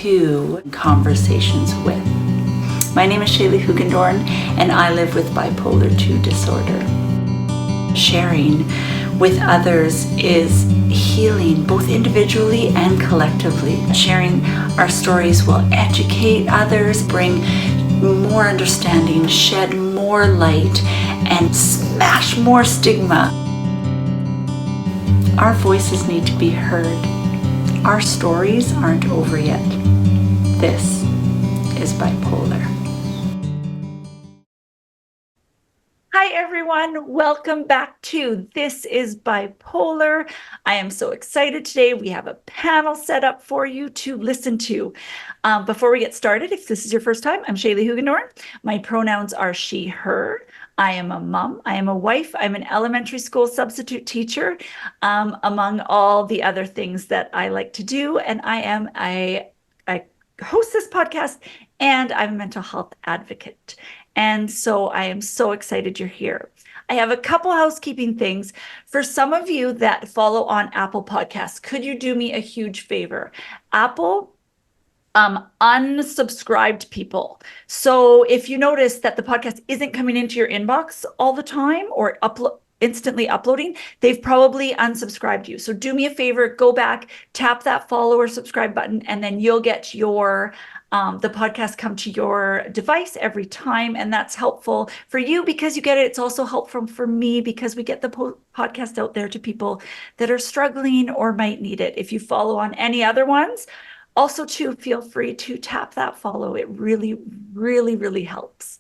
to Conversations with. My name is Shaley Hoogendoorn, and I live with bipolar 2 disorder. Sharing with others is healing, both individually and collectively. Sharing our stories will educate others, bring more understanding, shed more light, and smash more stigma. Our voices need to be heard. Our stories aren't over yet. This is bipolar. Hi everyone, welcome back to This is Bipolar. I am so excited today. We have a panel set up for you to listen to. Before we get started, if this is your first time, I'm Shaley Hoogendoorn. My pronouns are she, her. I am a mom, I am a wife, I'm an elementary school substitute teacher, among all the other things that I like to do. And I host this podcast, and I'm a mental health advocate. And so I am so excited you're here. I have a couple housekeeping things. For some of you that follow on Apple Podcasts, could you do me a huge favor? Apple unsubscribed people. So if you notice that the podcast isn't coming into your inbox all the time or instantly uploading, they've probably unsubscribed you. So do me a favor, go back, tap that follow or subscribe button, and then you'll get your the podcast come to your device every time. And that's helpful for you because you get it. It's also helpful for me because we get the podcast out there to people that are struggling or might need it. If you follow on any other ones, also, too, feel free to tap that follow. It really, really, really helps.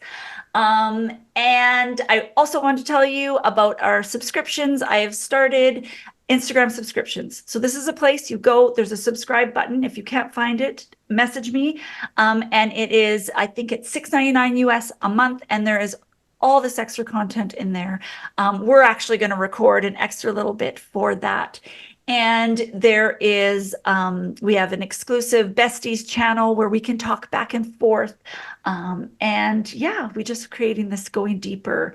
And I also want to tell you about our subscriptions. I have started Instagram subscriptions. So this is a place you go, there's a subscribe button. If you can't find it, message me. And it is, I think it's $6.99 US a month. And there is all this extra content in there. We're actually going to record an extra little bit for that. And there is, we have an exclusive besties channel where we can talk back and forth. And yeah, we just creating this going deeper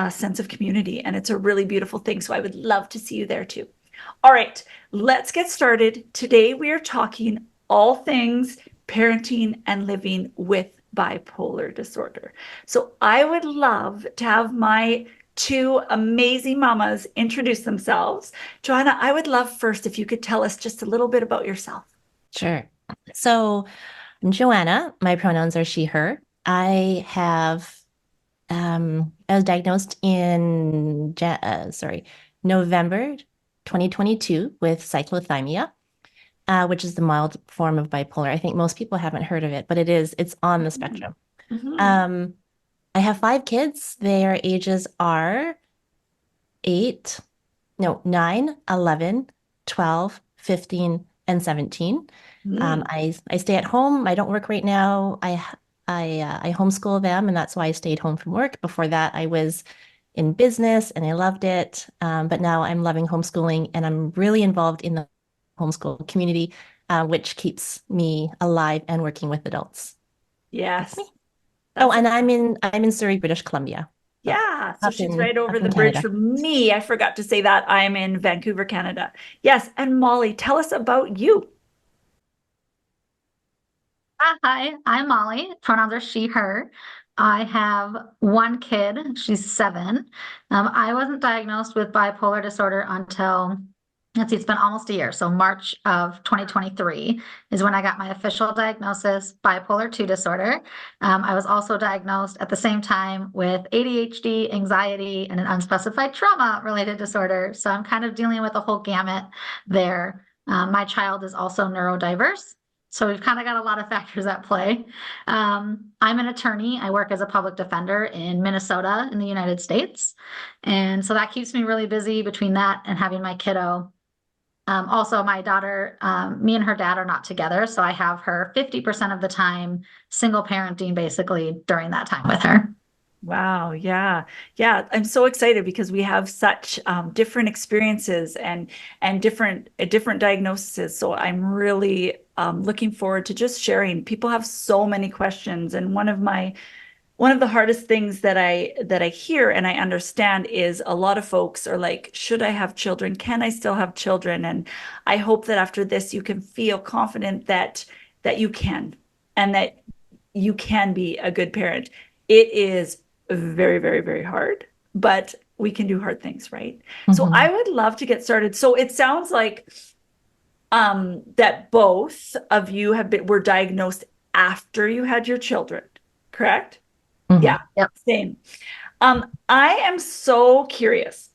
sense of community. And it's a really beautiful thing. So I would love to see you there too. All right, let's get started. Today we are talking all things parenting and living with bipolar disorder. So I would love to have my two amazing mamas introduce themselves. Joanna, I would love first if you could tell us just a little bit about yourself. Sure. So I'm Joanna. My pronouns are she, her. I was diagnosed in November 2022 with cyclothymia, which is the mild form of bipolar. I think most people haven't heard of it, but it's on the spectrum. Mm-hmm. I have 5 kids. Their ages are 9, 11, 12, 15, and 17. I stay at home. I don't work right now. I homeschool them, and that's why I stayed home from work. Before that, I was in business, and I loved it. But now I'm loving homeschooling, and I'm really involved in the homeschool community, which keeps me alive and working with adults. Yes. Oh, and I'm in Surrey, British Columbia. Yeah, so she's right over the bridge from me. I forgot to say that. I'm in Vancouver, Canada. Yes, and Molly, tell us about you. Hi, I'm Molly. Pronouns are she, her. I have 1 kid. She's 7. I wasn't diagnosed with bipolar disorder until, it's been almost a year. So March of 2023 is when I got my official diagnosis, bipolar 2 disorder. I was also diagnosed at the same time with ADHD, anxiety, and an unspecified trauma-related disorder. So I'm kind of dealing with a whole gamut there. My child is also neurodiverse. So we've kind of got a lot of factors at play. I'm an attorney. I work as a public defender in Minnesota in the United States. And so that keeps me really busy between that and having my kiddo. Also, my daughter, me and her dad are not together. So I have her 50% of the time, single parenting basically during that time with her. Wow. Yeah. Yeah. I'm so excited because we have such different experiences and different diagnoses. So I'm really looking forward to just sharing. People have so many questions. And one of the hardest things that I hear and I understand is a lot of folks are like, should I have children? Can I still have children? And I hope that after this, you can feel confident that that you can, and that you can be a good parent. It is very, very, very hard, but we can do hard things, right? So I would love to get started. So it sounds like that both of you were diagnosed after you had your children, correct? Yeah, Yep. same. I am so curious.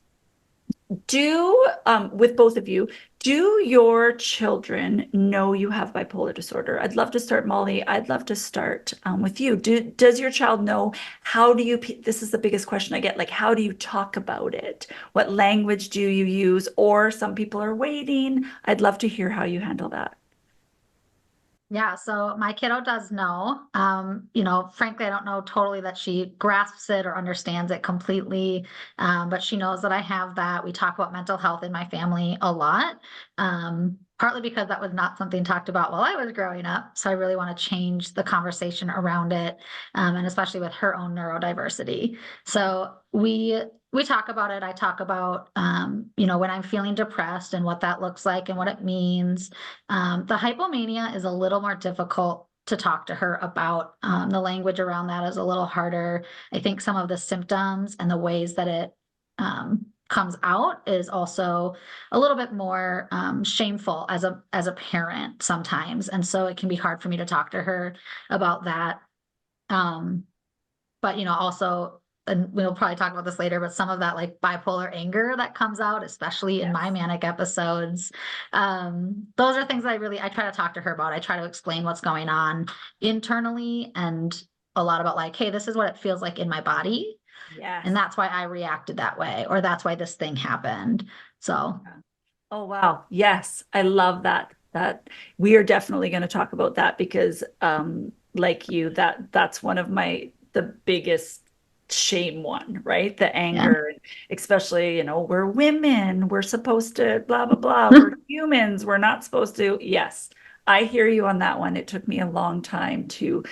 With both of you, do your children know you have bipolar disorder? I'd love to start, Molly. I'd love to start with you. Does your child know? This is the biggest question I get, like, how do you talk about it? What language do you use? Or some people are waiting. I'd love to hear how you handle that. Yeah, so my kiddo does know. Frankly, I don't know totally that she grasps it or understands it completely, but she knows that I have that. We talk about mental health in my family a lot, partly because that was not something talked about while I was growing up. So I really want to change the conversation around it, and especially with her own neurodiversity. So we talk about it. I talk about, when I'm feeling depressed and what that looks like and what it means. The hypomania is a little more difficult to talk to her about. The language around that is a little harder. I think some of the symptoms and the ways that it comes out is also a little bit more shameful as a parent sometimes, and so it can be hard for me to talk to her about that. But also, and we'll probably talk about this later, but some of that like bipolar anger that comes out, especially in my manic episodes, those are things I try to talk to her about. I try to explain what's going on internally, and a lot about like, hey, this is what it feels like in my body. Yes. And that's why I reacted that way, or that's why this thing happened. So. Oh, wow. Yes. I love that. That we are definitely going to talk about that because, like you, that's one of the biggest shame one, right? The anger, especially, we're women, we're supposed to blah, blah, blah. We're humans. We're not supposed to. Yes. I hear you on that one. It took me a long time to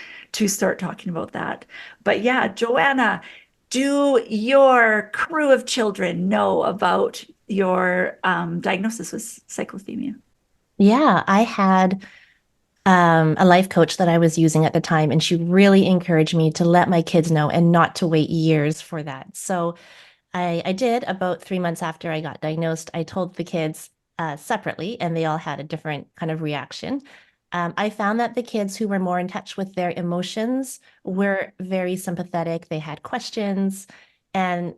start talking about that. But yeah, Joanna, do your crew of children know about your diagnosis with cyclothymia? Yeah, I had a life coach that I was using at the time, and she really encouraged me to let my kids know and not to wait years for that. So I did. About 3 months after I got diagnosed, I told the kids separately, and they all had a different kind of reaction. I found that the kids who were more in touch with their emotions were very sympathetic. They had questions, and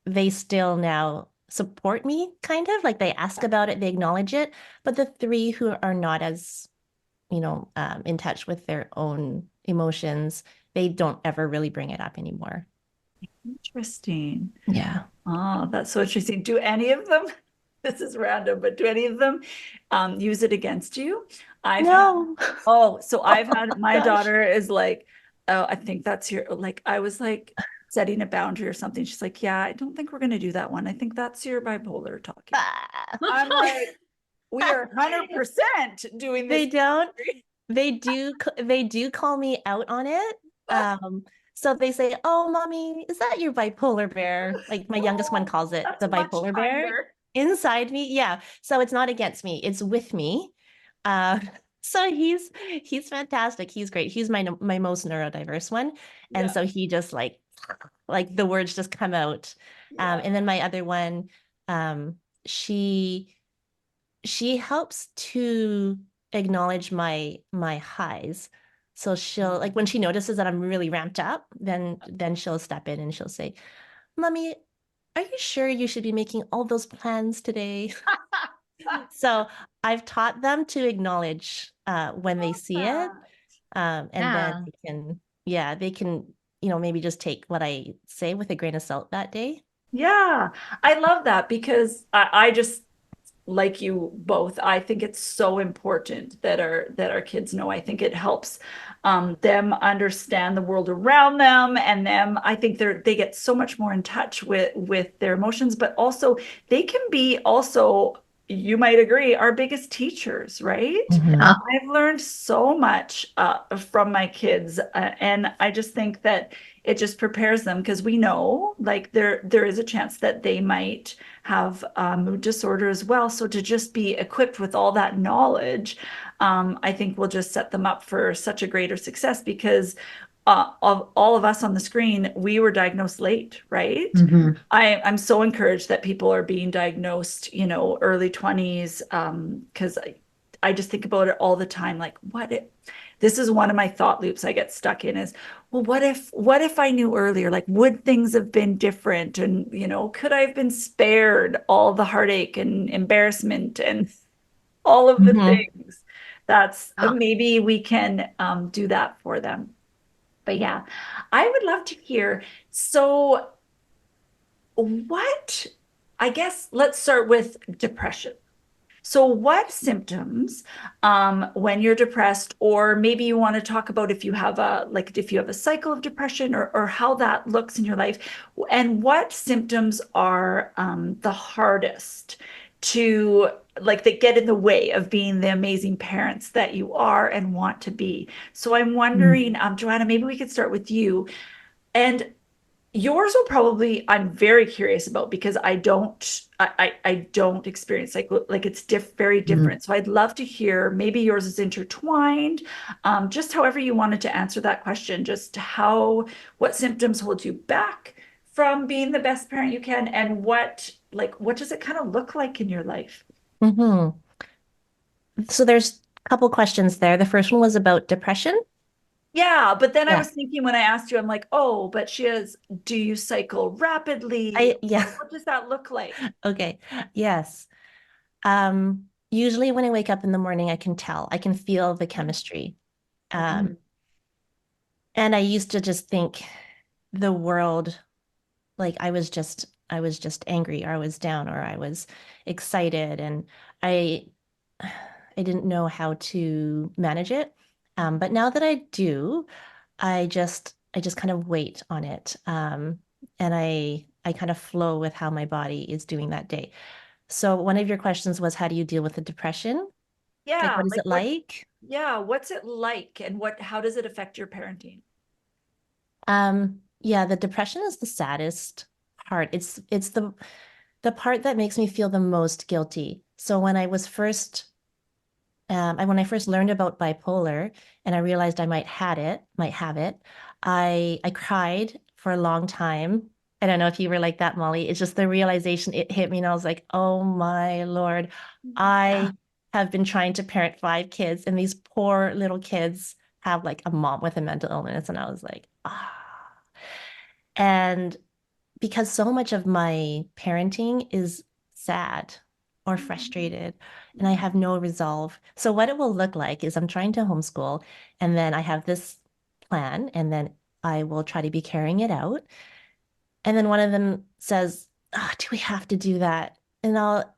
they still now support me, kind of like they ask about it, they acknowledge it. But the three who are not as, in touch with their own emotions, they don't ever really bring it up anymore. Interesting. Yeah. Oh, that's so interesting. Do any of them, this is random, but do any of them use it against you? No. So I've had, my Gosh. daughter is like, oh, I think that's like, I was like setting a boundary or something. She's like, yeah, I don't think we're going to do that one. I think that's your bipolar talking. I'm like, we are 100% doing this. They don't. They do call me out on it. So they say, "Oh, mommy, is that your bipolar bear?" Like my youngest one calls it That's the much bipolar bear kinder. inside me. Yeah. So it's not against me, it's with me. Uh, so he's fantastic. He's great. He's my most neurodiverse one. And Yeah. so he just like the words just come out. Yeah. And then my other one, she helps to acknowledge my highs. So she'll like when she notices that I'm really ramped up, then she'll step in and she'll say, "Mommy, are you sure you should be making all those plans today?" So I've taught them to acknowledge when they see it. And then Yeah. they can, maybe just take what I say with a grain of salt that day. Yeah, I love that because I just like you both. I think it's so important that our kids know. I think it helps them understand the world around them, and them. I think they get so much more in touch with their emotions, but also they can be also. You might agree, our biggest teachers, right? Yeah. I've learned so much from my kids, and I just think that it just prepares them because we know like there is a chance that they might have a mood disorder as well. So to just be equipped with all that knowledge, I think will just set them up for such a greater success because of all of us on the screen, we were diagnosed late, right? Mhm. I'm so encouraged that people are being diagnosed, early 20s, because I just think about it all the time. Like, this is one of my thought loops I get stuck in is, well, what if I knew earlier? Like, would things have been different? And, could I have been spared all the heartache and embarrassment and all of the Mhm. things? That's Oh, maybe we can do that for them. But yeah, I would love to hear. So, what, I guess let's start with depression. So, what symptoms, when you're depressed, or maybe you want to talk about if you have a cycle of depression or how that looks in your life, and what symptoms are the hardest to that get in the way of being the amazing parents that you are and want to be. So, I'm wondering, Joanna, maybe we could start with you. And yours will probably, I'm very curious about because I don't experience like it's very Mhm. different. So I'd love to hear maybe yours is intertwined. Just however you wanted to answer that question, just what symptoms hold you back from being the best parent you can, and what does it kind of look like in your life? Mhm. So there's a couple questions there. The first one was about depression. Yeah, but then I Yeah. was thinking when I asked you, I'm like, oh, but do you cycle rapidly? Yeah. What does that look like? Okay. Yes. Usually when I wake up in the morning, I can tell, I can feel the chemistry. Mhm. Um, and I used to just think the world, like I was just angry or I was down or I was excited and I, I didn't know how to manage it. But now that I do, I just kind of wait on it. And I kind of flow with how my body is doing that day. So one of your questions was, how do you deal with the depression? Like, Yeah, what is it like? what's it like and how does it affect your parenting? Yeah, the depression is the saddest part. It's the part that makes me feel the most guilty. So when I first learned about bipolar and I realized I might have it, I cried for a long time. I don't know if you were like that, Molly. It's just the realization it hit me, and I was like, oh my Lord, Yeah. I have been trying to parent 5 kids, and these poor little kids have like a mom with a mental illness. And I was like, ah. And because so much of my parenting is sad or frustrated and I have no resolve. So what it will look like is I'm trying to homeschool and then I have this plan and then I will try to be carrying it out. And then one of them says, oh, do we have to do that? And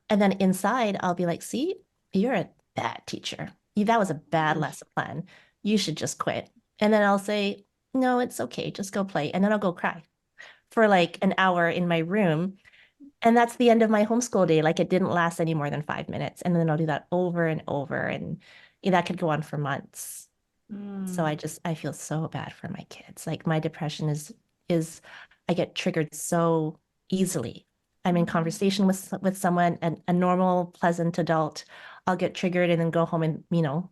then inside I'll be like, see, you're a bad teacher. That was a bad lesson plan. You should just quit. And then I'll say, no, it's okay. Just go play. And then I'll go cry for like an hour in my room. And that's the end of my homeschool day. Like it didn't last any more than 5 minutes. And then I'll do that over and over. And that could go on for months. So Mm. I feel so bad for my kids. Like my depression is I get triggered so easily. I'm in conversation with someone, a normal, pleasant adult. I'll get triggered and then go home and,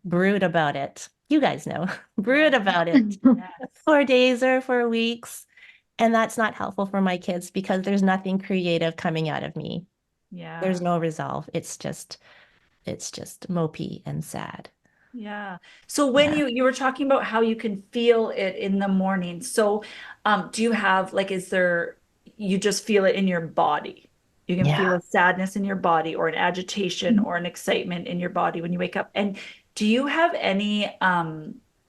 brood about it. You guys know, brood Yeah. about it Yes. for days or for weeks. And that's not helpful for my kids because there's nothing creative coming out of me. Yeah. There's no resolve. It's just mopey and sad. Yeah. So when Yeah. you were talking about how you can feel it in the morning. So do you have you just feel it in your body? You can feel Yeah. a sadness in your body or an agitation or an excitement in your body when you wake up. And do you have any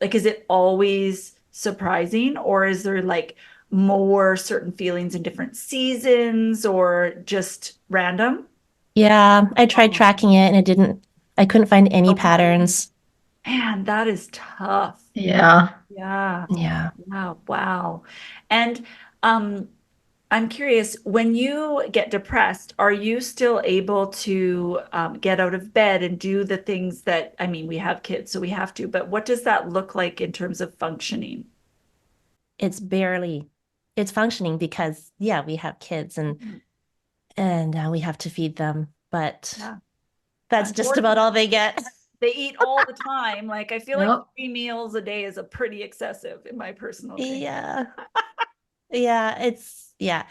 is it always surprising or is there like more certain feelings in different seasons or just random? Yeah. I tried Oh, tracking it and I couldn't find any okay. patterns. Man, that is tough. Yeah. Yeah. Yeah. Wow. Wow. And um, I'm curious, when you get depressed, are you still able to get out of bed and do the things that, I mean, we have kids, so we have to, but what does that look like in terms of functioning? It's barely. it's functioning because yeah, we have kids and we have to feed them, but Yeah. that's just about all they get. They eat all the time. Like I feel like Yep. 3 meals a day is a pretty excessive in my personal opinion. Yeah. Yeah,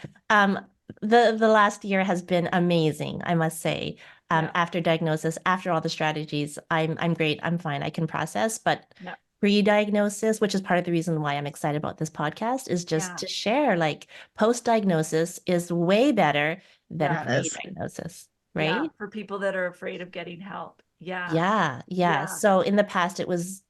the last year has been amazing, I must say. Yeah. After diagnosis, after all the strategies, I'm great. I'm fine. I can process, but Yeah. pre-diagnosis, which is part of the reason why I'm excited about this podcast, is just Yeah. to share like post-diagnosis is way better than Yeah. Yeah, it is. pre-diagnosis, Yeah. right? For people that are afraid of getting help. Yeah. Yeah, yeah. Yeah. So in the past it was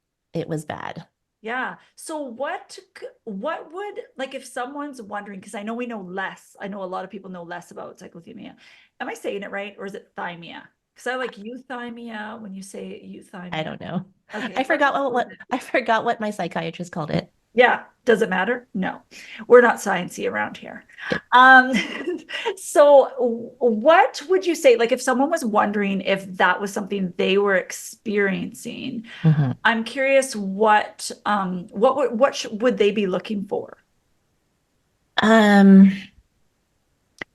bad. Yeah. So what would, like, if someone's wondering, because I know we know less, I know a lot of people know less about cyclothymia. Am I saying it right? Or is it thymia? Because I like euthymia when you say euthymia. I don't know. Okay. I forgot I forgot what my psychiatrist called it. Yeah. Does it matter? No, we're not sciencey around here. Yeah. So what would you say, like if someone was wondering if that was something they were experiencing, Mhm. I'm curious what would they be looking for? Um,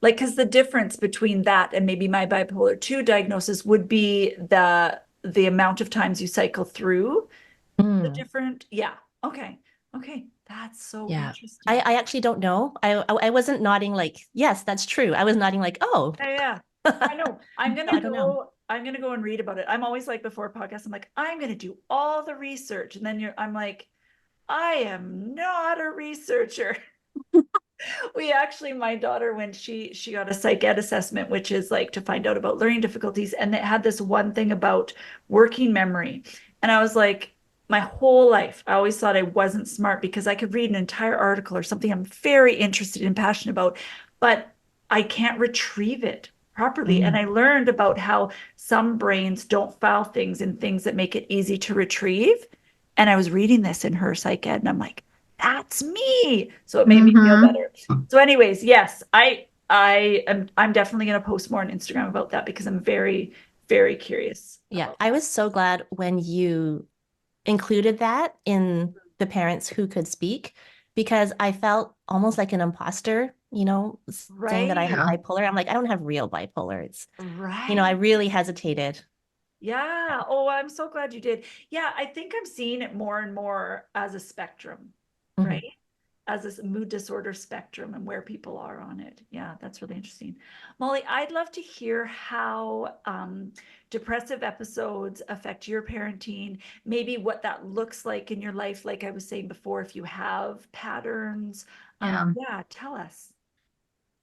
Like, because the difference between that and maybe my bipolar 2 diagnosis would be the amount of times you cycle through the mm, different. Yeah. Okay. Okay. That's so yeah. interesting. I actually don't know. I wasn't nodding like, yes, that's true. I was nodding like, oh, Yeah, yeah. I know. I'm I gonna don't know. go. I'm gonna go and read about it. I'm always like before a podcast, I'm like, I'm gonna do all the research, and then I'm like, I am not a researcher. We actually, my daughter, when she got a psych ed assessment, which is like to find out about learning difficulties, and it had this one thing about working memory, and I was like, my whole life, I always thought I wasn't smart because I could read an entire article or something I'm very interested and passionate about, but I can't retrieve it properly. And I learned about how some brains don't file things in things that make it easy to retrieve. And I was reading this in her psych ed, and I'm like, that's me. So it made me feel better. So anyways, yes, I'm definitely going to post more on Instagram about that because I'm very, very curious. Yeah, I was so glad when you included that in the parents who could speak because I felt almost like an imposter, saying that I had Right. bipolar. I'm like, I don't have real bipolar. It's, I Right. really hesitated. Yeah. Oh, I'm so glad you did. Yeah, I think I'm seeing it more and more as a spectrum, Mhm. right? As a mood disorder spectrum and where people are on it. Yeah, that's really interesting. Molly, I'd love to hear how depressive episodes affect your parenting, maybe what that looks like in your life. Like I was saying before, if you have patterns. Yeah. Yeah, tell us.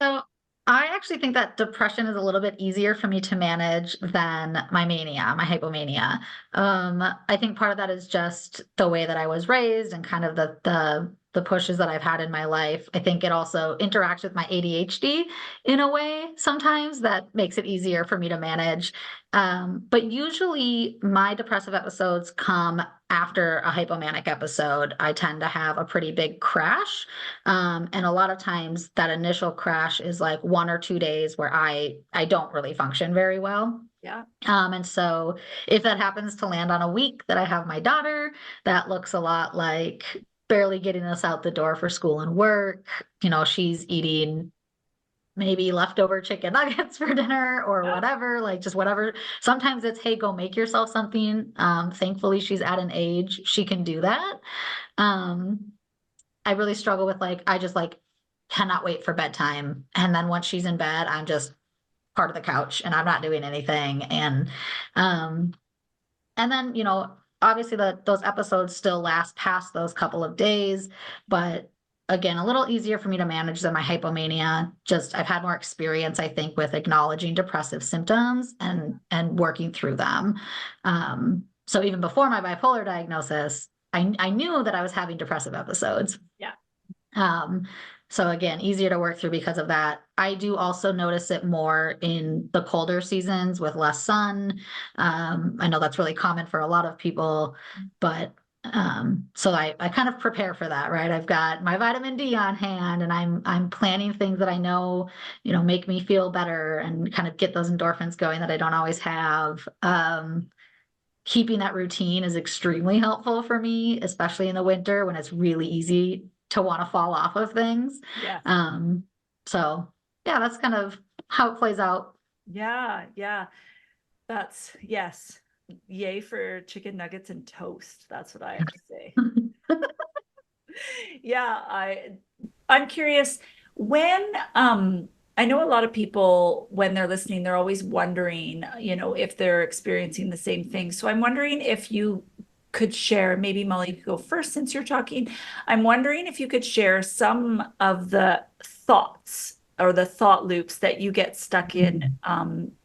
So I actually think that depression is a little bit easier for me to manage than my mania, my hypomania. I think part of that is just the way that I was raised and kind of the pushes that I've had in my life. I think it also interacts with my ADHD in a way sometimes that makes it easier for me to manage. But usually my depressive episodes come after a hypomanic episode. I tend to have a pretty big crash. And a lot of times that initial crash is like 1 or 2 days where I don't really function very well. Yeah. And so if that happens to land on a week that I have my daughter, that looks a lot like barely getting us out the door for school and work. She's eating maybe leftover chicken nuggets for dinner or whatever, like just whatever. Sometimes it's, hey, go make yourself something. Thankfully, she's at an age she can do that. I really struggle with I just cannot wait for bedtime. And then once she's in bed, I'm just part of the couch and I'm not doing anything. Um, and then, obviously those episodes still last past those couple of days, but again, a little easier for me to manage than my hypomania. Just I've had more experience, I think, with acknowledging depressive symptoms and working through them. So even before my bipolar diagnosis, I knew that I was having depressive episodes. Yeah. So again, easier to work through because of that. I do also notice it more in the colder seasons with less sun. I know that's really common for a lot of people, but so I kind of prepare for that, right? I've got my vitamin D on hand and I'm planning things that I know, make me feel better and kind of get those endorphins going that I don't always have. Keeping that routine is extremely helpful for me, especially in the winter when it's really easy to want to fall off of things. Yeah. So yeah, that's kind of how it plays out. Yeah. Yeah. That's, yes. Yay for chicken nuggets and toast. That's what I have to say. Yeah, I'm curious when I know a lot of people when they're listening, they're always wondering, if they're experiencing the same thing. So I'm wondering if you could share, maybe Molly, you could go first since you're talking. I'm wondering if you could share some of the thoughts or the thought loops that you get stuck in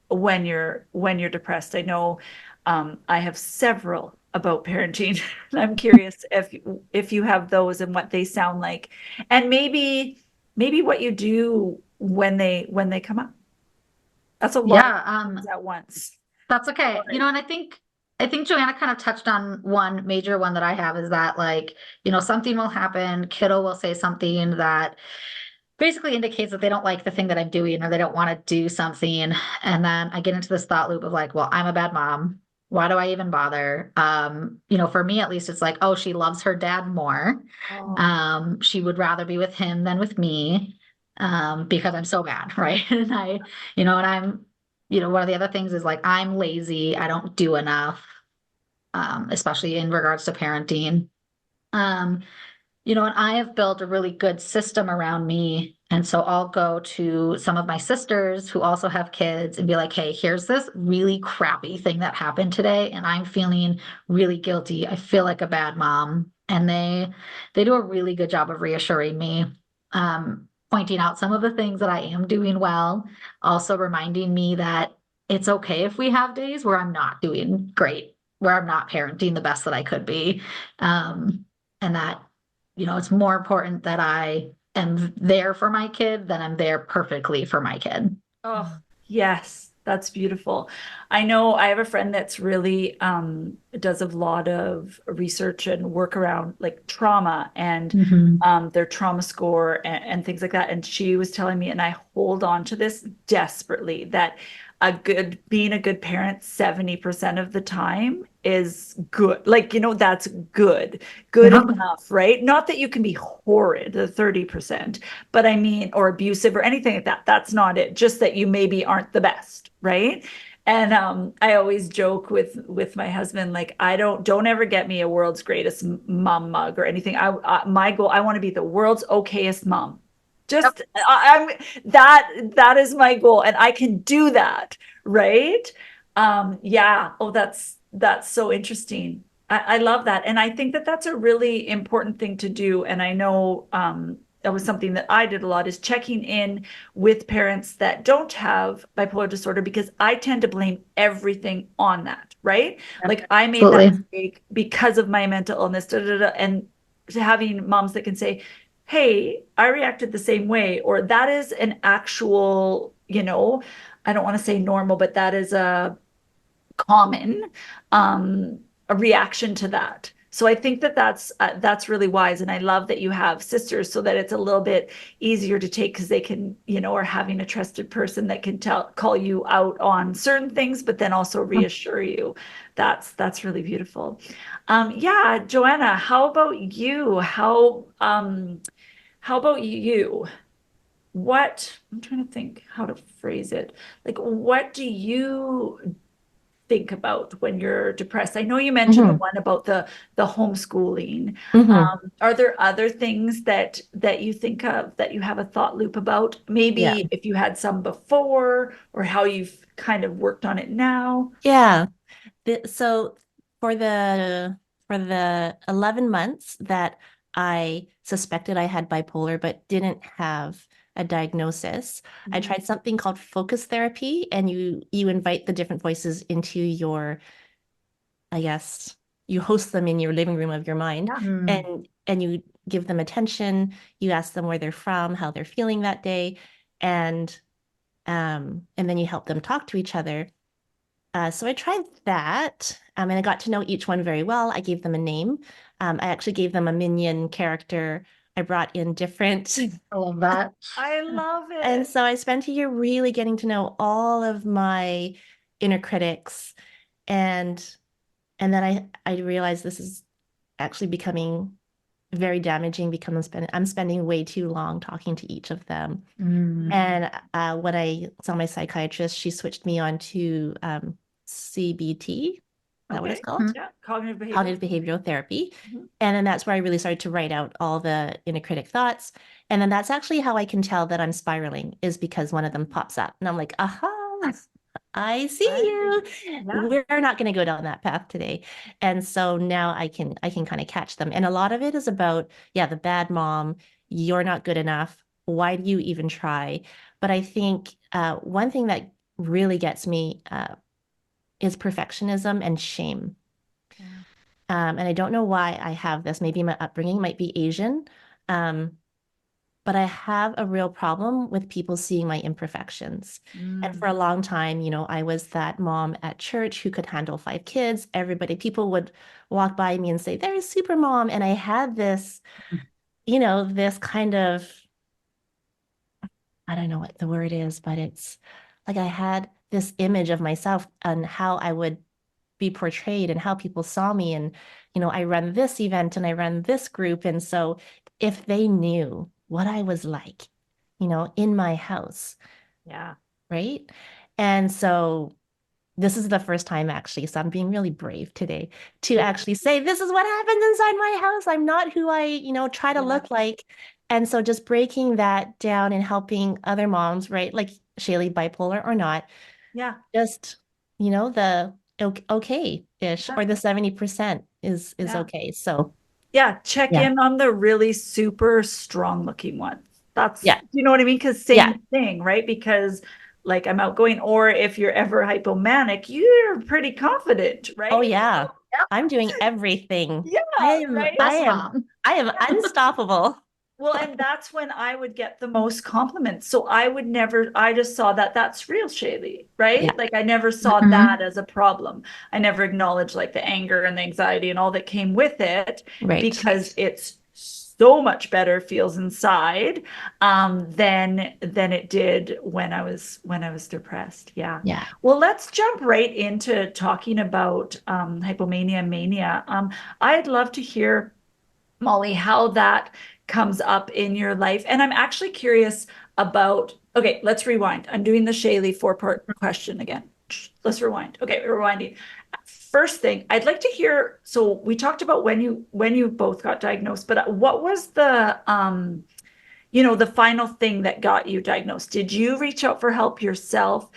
when you're depressed. I know I have several about parenting. I'm curious if you have those and what they sound like, and maybe what you do when they come up. That's a lot of Yeah, things at once. that's okay. All right. And I think Joanna kind of touched on one major one that I have is that like, something will happen, kiddo will say something that basically indicates that they don't like the thing that I'm doing or they don't want to do something. And then I get into this thought loop of like, well, I'm a bad mom. Why do I even bother? For me at least, it's like, oh, she loves her dad more. Oh, She would rather be with him than with me, because I'm so bad, right? One of the other things is like I'm lazy, I don't do enough, especially in regards to parenting. Um, and I have built a really good system around me. And so I'll go to some of my sisters who also have kids and be like, hey, here's this really crappy thing that happened today. And I'm feeling really guilty. I feel like a bad mom. And they do a really good job of reassuring me, pointing out some of the things that I am doing well, also reminding me that it's okay if we have days where I'm not doing great, where I'm not parenting the best that I could be. And that it's more important that I am there for my kid than I'm there perfectly for my kid. oh, yes, that's beautiful. I know I have a friend that's really does a lot of research and work around like trauma and Mhm. their trauma score and things like that. And she was telling me, and I hold on to this desperately, that being a good parent 70% of the time is good. Like, that's good Yeah. enough, right? Not that you can be horrid, the 30%, but I mean, or abusive or anything like that. That's not it. Just that you maybe aren't the best, right? And I always joke with my husband, like I don't ever get me a world's greatest mom mug or anything. My goal, I want to be the world's okayest mom. Yep. Just I'm that is my goal, and I can do that, right? Yeah. Oh, that's so interesting. I love that, and I think that that's a really important thing to do. And I know that was something that I did a lot, is checking in with parents that don't have bipolar disorder, because I tend to blame everything on that, right? Like I made that Absolutely. mistake because of my mental illness, da, da, da, and having moms that can say, hey, I reacted the same way, or that is an actual, I don't want to say normal, but that is a common a reaction to that. So I think that that's really wise, and I love that you have sisters so that it's a little bit easier to take, because they can, are having a trusted person that can call you out on certain things, but then also reassure you. That's really beautiful. Yeah, Joanna, how about you? How about you? I'm trying to think how to phrase it. Like, what do you think about when you're depressed? I know you mentioned the Mhm. one about the homeschooling. Mhm. Are there other things that you think of that you have a thought loop about? Yeah. Maybe if you had some before, or how you've kind of worked on it now. Yeah. So for the 11 months that I suspected I had bipolar but didn't have a diagnosis, I Mhm. tried something called focus therapy, and you invite the different voices into your, I guess, you host them in your living room of your mind, Yeah. and you give them attention, you ask them where they're from, how they're feeling that day, and and then you help them talk to each other. So I tried that, and I got to know each one very well. I gave them a name. I actually gave them a minion character. I brought in different, I love that. I love and it. so I spent a year really getting to know all of my inner critics, and and then I realized this is actually becoming very damaging because I'm spending way too long talking to each of them. Mm. And when I saw my psychiatrist, she switched me on to CBT. Is that what it's Okay. called? Yeah. Cognitive behavioral. Cognitive behavioral therapy. Mhm. And then that's where I really started to write out all the inner critic thoughts. And then that's actually how I can tell that I'm spiraling, is because one of them pops up. And I'm like, aha, I see you. Yeah. We're not going to go down that path today. And so now I can kind of catch them. And a lot of it is about, yeah, the bad mom, you're not good enough. Why do you even try? But I think one thing that really gets me is perfectionism and shame. Yeah. And I don't know why I have this. Maybe my upbringing might be Asian. But I have a real problem with people seeing my imperfections. And for a long time, I was that mom at church who could handle 5 kids. People would walk by me and say, "There's super mom." And I had this, this kind of, I don't know what the word is, but it's like I had this image of myself and how I would be portrayed and how people saw me. And, I run this event and I run this group. And so if they knew what I was like, in my house, Yeah. right? And so this is the first time actually, so I'm being really brave today to actually say, this is what happens inside my house. I'm not who I, try to look like. And so just breaking that down and helping other moms, right? Like Shaley, bipolar or not, Yeah. just, the okay-ish or the 70% is Yeah. okay. So Yeah. Check yeah. in on the really super strong looking ones. Yeah. You know what I mean? Because Yeah. same thing, right? Because like I'm outgoing, or if you're ever hypomanic, you're pretty confident, right? Oh yeah. Yep. I'm doing everything. Yeah, right. Best mom. I am unstoppable. Well, and that's when I would get the most compliments. So I just saw that that's real, Shaylee, right? Yeah. Like I never saw Mhm. that as a problem. I never acknowledged like the anger and the anxiety and all that came with it Right. because it's so much better feels inside than it did when I was depressed. Yeah. Yeah. Well, let's jump right into talking about hypomania, mania. I'd love to hear, Molly, how that comes up in your life. And I'm actually curious about, okay, let's rewind. I'm doing the Shaylee 4-part question again. Let's rewind. Okay, we're rewinding. First thing, I'd like to hear, so we talked about when you both got diagnosed, but what was the final thing that got you diagnosed? Did you reach out for help yourself?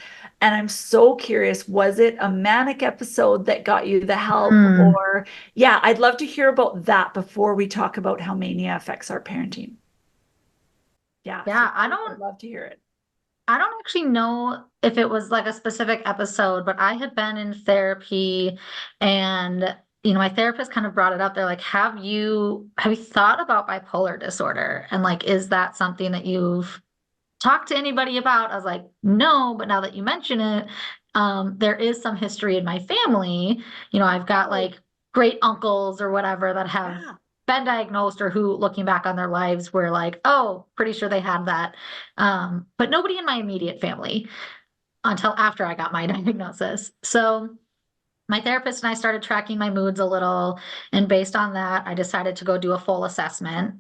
And I'm so curious, was it a manic episode that got you the help? Or, yeah, I'd love to hear about that before we talk about how mania affects our parenting. Yeah. Yeah, I'd love to hear it. I don't actually know if it was like a specific episode, but I had been in therapy and my therapist kind of brought it up. They're like, have you thought about bipolar disorder? And like, is that something that you've talked to anybody about? I was like, no, but now that you mention it, there is some history in my family. I've got like great uncles or whatever that have been diagnosed or who, looking back on their lives, were like, oh, pretty sure they had that. But nobody in my immediate family until after I got my diagnosis. So my therapist and I started tracking my moods a little. And based on that, I decided to go do a full assessment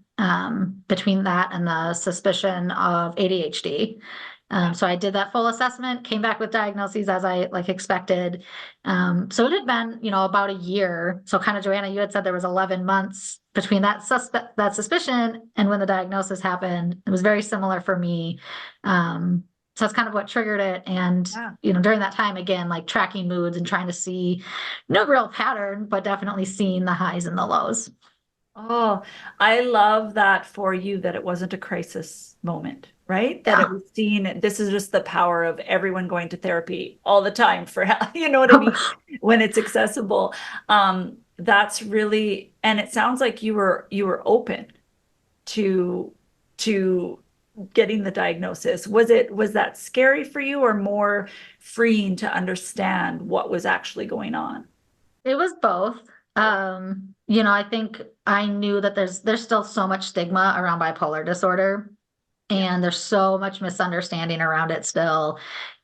between that and the suspicion of ADHD. So I did that full assessment, came back with diagnoses as I expected. So it had been, about a year. So kind of, Joanna, you had said there was 11 months between that suspicion and when the diagnosis happened. It was very similar for me. So that's kind of what triggered it. And, during that time, again, like tracking moods and trying to see no real pattern, but definitely seeing the highs and the lows. Oh, I love that for you, that it wasn't a crisis moment, right? That it was seen, this is just the power of everyone going to therapy all the time for help, you know what I mean? When it's accessible. That's really, and it sounds like you were open to getting the diagnosis. Was that scary for you, or more freeing to understand what was actually going on? It was both. I think I knew that there's still so much stigma around bipolar disorder. And there's so much misunderstanding around it still.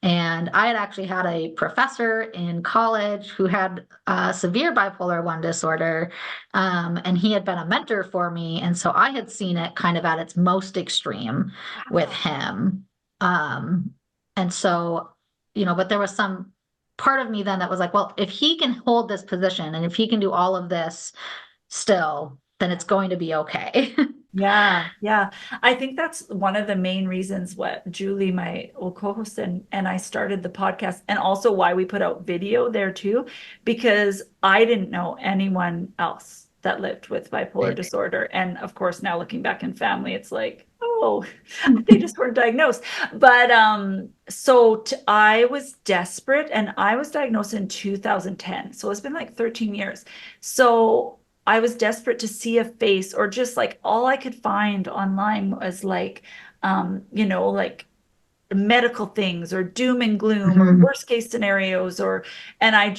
And I had actually had a professor in college who had severe bipolar 1 disorder. And he had been a mentor for me. And so I had seen it kind of at its most extreme with Wow. him. And so, but there was some part of me then that was like, well, if he can hold this position and if he can do all of this still, then it's going to be okay. Yeah, yeah. I think that's one of the main reasons what Julie, my old co-host, and I started the podcast, and also why we put out video there too, because I didn't know anyone else that lived with bipolar disorder. And of course, now looking back in family, it's like, oh, they just weren't diagnosed. But I was desperate, and I was diagnosed in 2010. So it's been like 13 years. So I was desperate to see a face, or just like all I could find online was like, like medical things or doom and gloom or Mhm. worst case scenarios, and I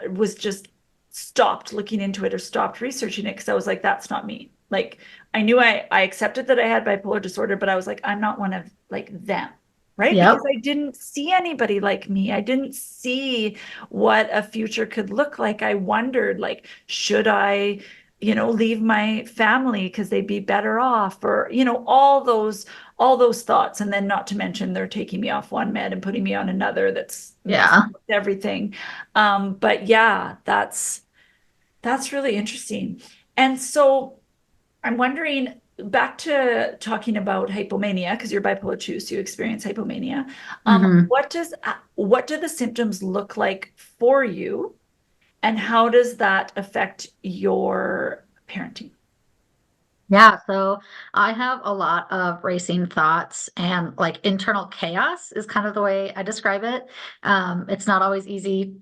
was just stopped looking into it or stopped researching it because I was like, that's not me. Like I knew I accepted that I had bipolar disorder, but I was like, I'm not one of like them. Right? Because Yep. I didn't see anybody like me. I didn't see what a future could look like. I wondered, like, should I, leave my family because they'd be better off, or, all those thoughts. And then not to mention they're taking me off one med and putting me on another that's Yeah. messing with everything. But yeah, that's really interesting. And so I'm wondering, back to talking about hypomania, because you're bipolar 2, so you experience hypomania. Mhm. What do the symptoms look like for you, and how does that affect your parenting? Yeah, so I have a lot of racing thoughts and like internal chaos is kind of the way I describe it. It's not always easy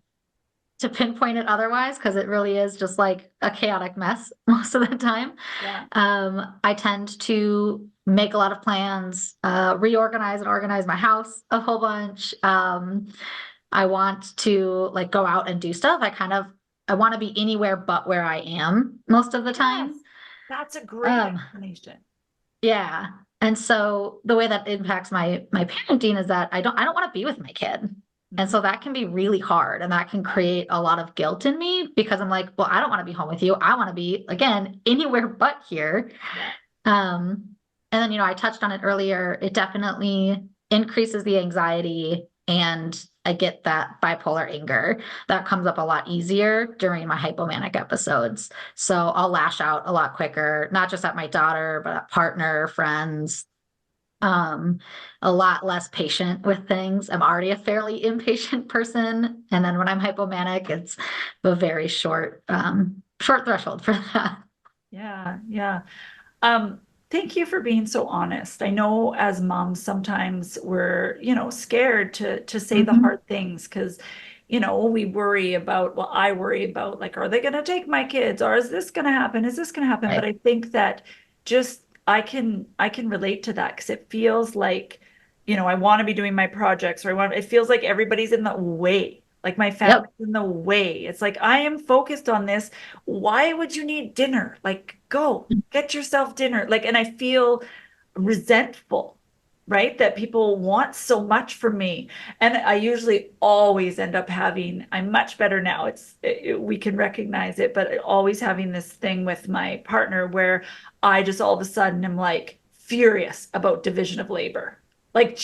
to pinpoint it otherwise because it really is just like a chaotic mess most of the time. Yeah. I tend to make a lot of plans, reorganize and organize my house a whole bunch. I want to like go out and do stuff. I want to be anywhere but where I am most of the Yes, time. that's a great Um, explanation. yeah. And so the way that impacts my parenting is that I don't want to be with my kid. And Mhm. so that can be really hard and that can create a lot of guilt in me because I'm like, well, I don't want to be home with you. I want to be again anywhere but here. Yeah. Um, and then, I touched on it earlier. It definitely increases the anxiety and I get that bipolar anger that comes up a lot easier during my hypomanic episodes. So I'll lash out a lot quicker, not just at my daughter, but at partner, friends. Um, a lot less patient with things. I'm already a fairly impatient person. And then when I'm hypomanic, it's a very short threshold for that. Yeah, yeah. Um, Thank you for being so honest. I know as moms sometimes we're, scared to say the Mhm. hard things because, we worry about, well, I worry about like, are they going to take my kids? Or is this going to happen? Is this going to happen? But Right. I think that just I can relate to that because it feels like, I want to be doing my projects, or it feels like everybody's in the way. Like my family's Yep. in the way. It's like I am focused on this. Why would you need dinner? Like, go get yourself dinner. Like, and I feel resentful, right? That people want so much from me. And I usually always end up I'm much better now. We can recognize it, but always having this thing with my partner where I just all of a sudden am like furious about division of labor. Like,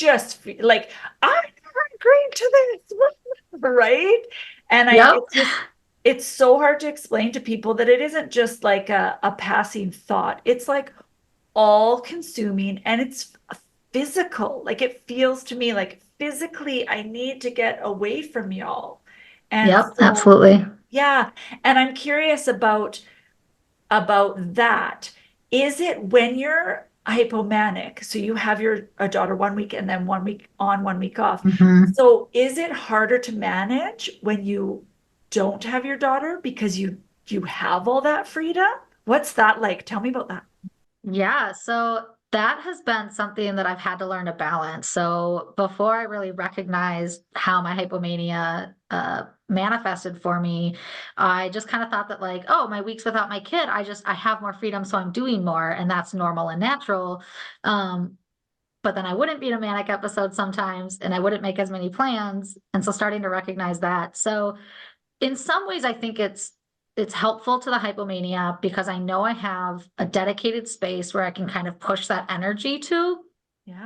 like, I never agreed to this, right? And Yep. it's so hard to explain to people that it isn't just like a passing thought. It's like all consuming, and it's physical. Like it feels to me like physically I need to get away from y'all. And Yep. so, Absolutely. yeah. And I'm curious about that. Is it when you're hypomanic, so you have your a daughter 1 week and then 1 week on, 1 week off. Mhm. So is it harder to manage when you don't have your daughter because you have all that freedom? What's that like? Tell me about that. Yeah, so that has been something that I've had to learn to balance. So before I really recognized how my hypomania manifested for me, I just kind of thought that like, oh, my weeks without my kid, I have more freedom, so I'm doing more, and that's normal and natural. Um, but then I wouldn't be in a manic episode sometimes, and I wouldn't make as many plans. And so starting to recognize that. So in some ways, I think it's helpful to the hypomania because I know I have a dedicated space where I can kind of push that energy to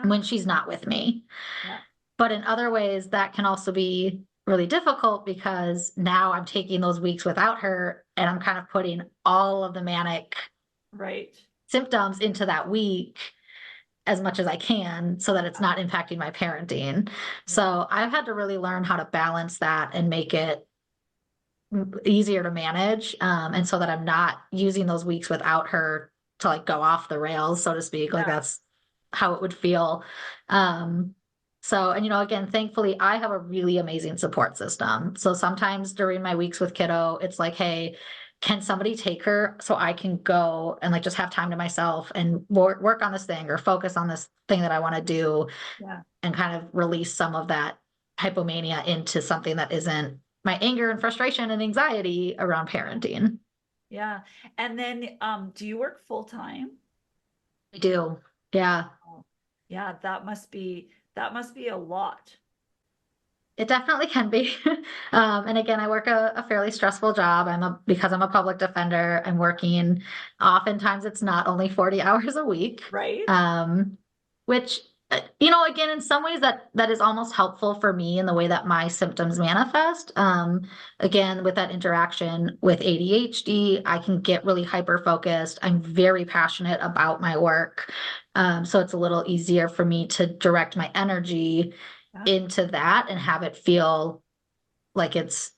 when she's not with me. Yeah. But in other ways, that can also be really difficult because now I'm taking those weeks without her and I'm kind of putting all of the manic symptoms into that week as much as I can so that it's not impacting my parenting. So I've had to really learn how to balance that and make it easier to manage. And so that I'm not using those weeks without her to like go off the rails, so to speak. Like that's how it would feel. So, and again, thankfully I have a really amazing support system. So sometimes during my weeks with kiddo, it's like, hey, can somebody take her so I can go and like just have time to myself and work on this thing or focus on this thing that I want to do and kind of release some of that hypomania into something that isn't my anger and frustration and anxiety around parenting. Yeah. And then, do you work full time? I do. Yeah. Yeah. That must be a lot. It definitely can be. And again, I work a fairly stressful job. Because I'm a public defender, I'm working, oftentimes it's not only 40 hours a week. Right. Which, again, in some ways that is almost helpful for me in the way that my symptoms manifest. Again, with that interaction with ADHD, I can get really hyper focused. I'm very passionate about my work. So it's a little easier for me to direct my energy into that and have it feel like it's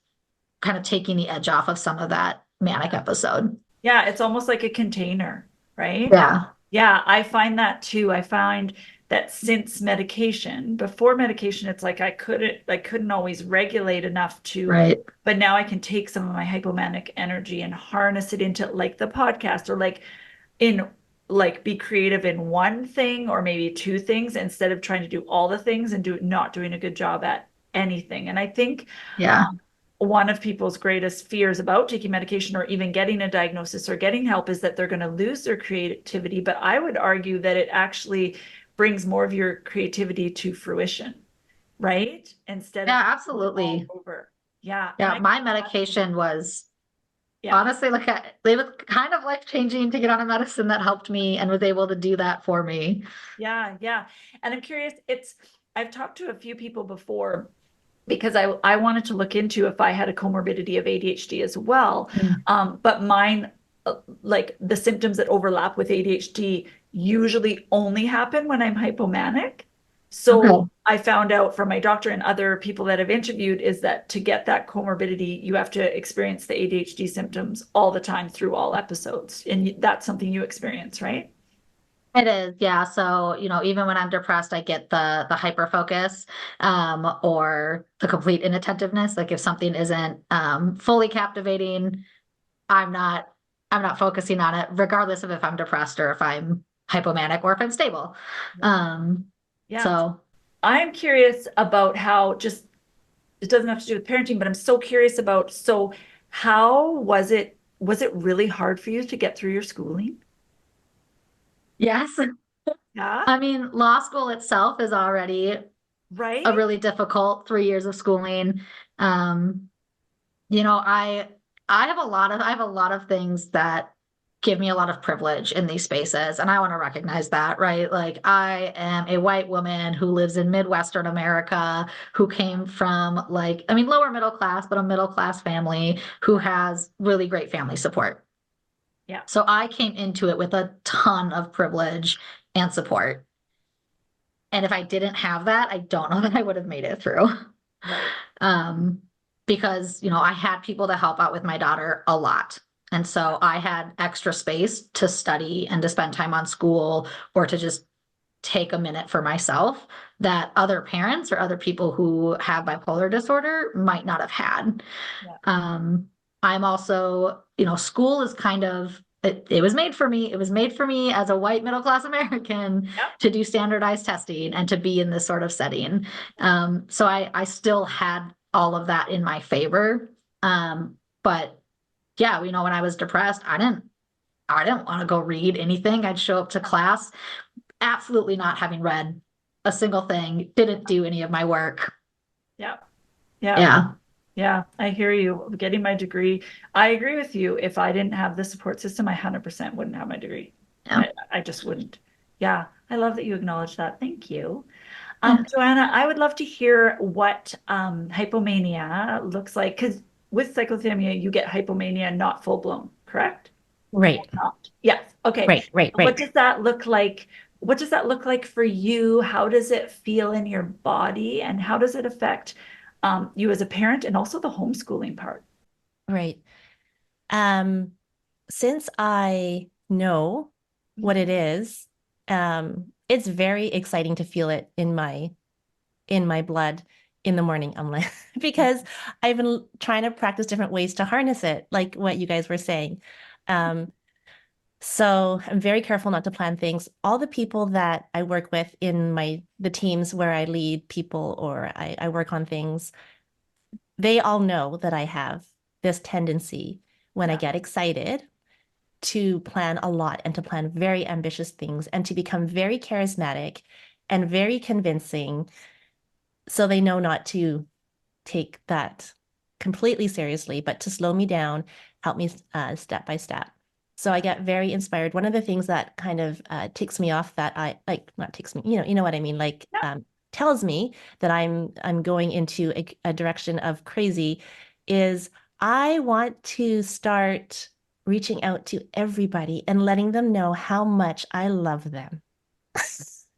kind of taking the edge off of some of that manic episode. Yeah, it's almost like a container, right? Yeah. Yeah, I find that too. I find that since before medication, it's like I couldn't always regulate enough to, but now I can take some of my hypomanic energy and harness it into like the podcast or be creative in one thing or maybe two things instead of trying to do all the things and not doing a good job at anything. And I think one of people's greatest fears about taking medication or even getting a diagnosis or getting help is that they're going to lose their creativity. But I would argue that it actually brings more of your creativity to fruition, right? Instead of absolutely. Over. Yeah. Yeah. My medication was honestly, it was kind of life-changing to get on a medicine that helped me and was able to do that for me. Yeah, yeah. And I'm curious, I've talked to a few people before because I wanted to look into if I had a comorbidity of ADHD as well. But mine, like the symptoms that overlap with ADHD usually only happen when I'm hypomanic. So I found out from my doctor and other people that I've interviewed is that to get that comorbidity, you have to experience the ADHD symptoms all the time through all episodes. And that's something you experience, right? It is, yeah. So, even when I'm depressed, I get the hyper focus, or the complete inattentiveness. Like if something isn't fully captivating, I'm not focusing on it, regardless of if I'm depressed or if I'm hypomanic or if I'm stable. So I'm curious about how it doesn't have to do with parenting, but I'm so curious about, how was it really hard for you to get through your schooling? Yes. Yeah. I mean, law school itself is already a really difficult 3 years of schooling. I have a lot of things that give me a lot of privilege in these spaces. And I want to recognize that, right? Like I am a white woman who lives in Midwestern America, who came from lower middle class, but a middle class family who has really great family support. Yeah. So I came into it with a ton of privilege and support. And if I didn't have that, I don't know that I would have made it through. Because, I had people to help out with my daughter a lot. And so I had extra space to study and to spend time on school or to just take a minute for myself that other parents or other people who have bipolar disorder might not have had. I'm also, school is kind of, it was made for me. It was made for me as a white middle-class American to do standardized testing and to be in this sort of setting. So I still had all of that in my favor. But yeah, when I was depressed, I didn't want to go read anything. I'd show up to class absolutely not having read a single thing, didn't do any of my work. Yeah. Yeah. Yeah. Yeah. I hear you. Getting my degree. I agree with you. If I didn't have the support system, I 100% wouldn't have my degree. Yeah. I just wouldn't. Yeah. I love that you acknowledge that. Thank you. Yeah. Joanna, I would love to hear what hypomania looks like, because with cyclothymia, you get hypomania not full blown, correct? Right, Not. Yes. Okay. right, right, What right. does that look like? What does that look like for you? How does it feel in your body? And how does it affect you as a parent and also the homeschooling part? Right. Um, since I know what it is, it's very exciting to feel it in my blood in the morning. I'm like, because I've been trying to practice different ways to harness it, like what you guys were saying. Um, so I'm very careful not to plan things. All the people that I work with in the teams where I lead people or I work on things, they all know that I have this tendency when I Yeah. get excited to plan a lot and to plan very ambitious things and to become very charismatic and very convincing. So they know not to take that completely seriously, but to slow me down, help me step by step. So I get very inspired. One of the things that kind of ticks me off that I like, not ticks me, you know what I mean, like Yeah. tells me that I'm going into a direction of crazy is I want to start reaching out to everybody and letting them know how much I love them.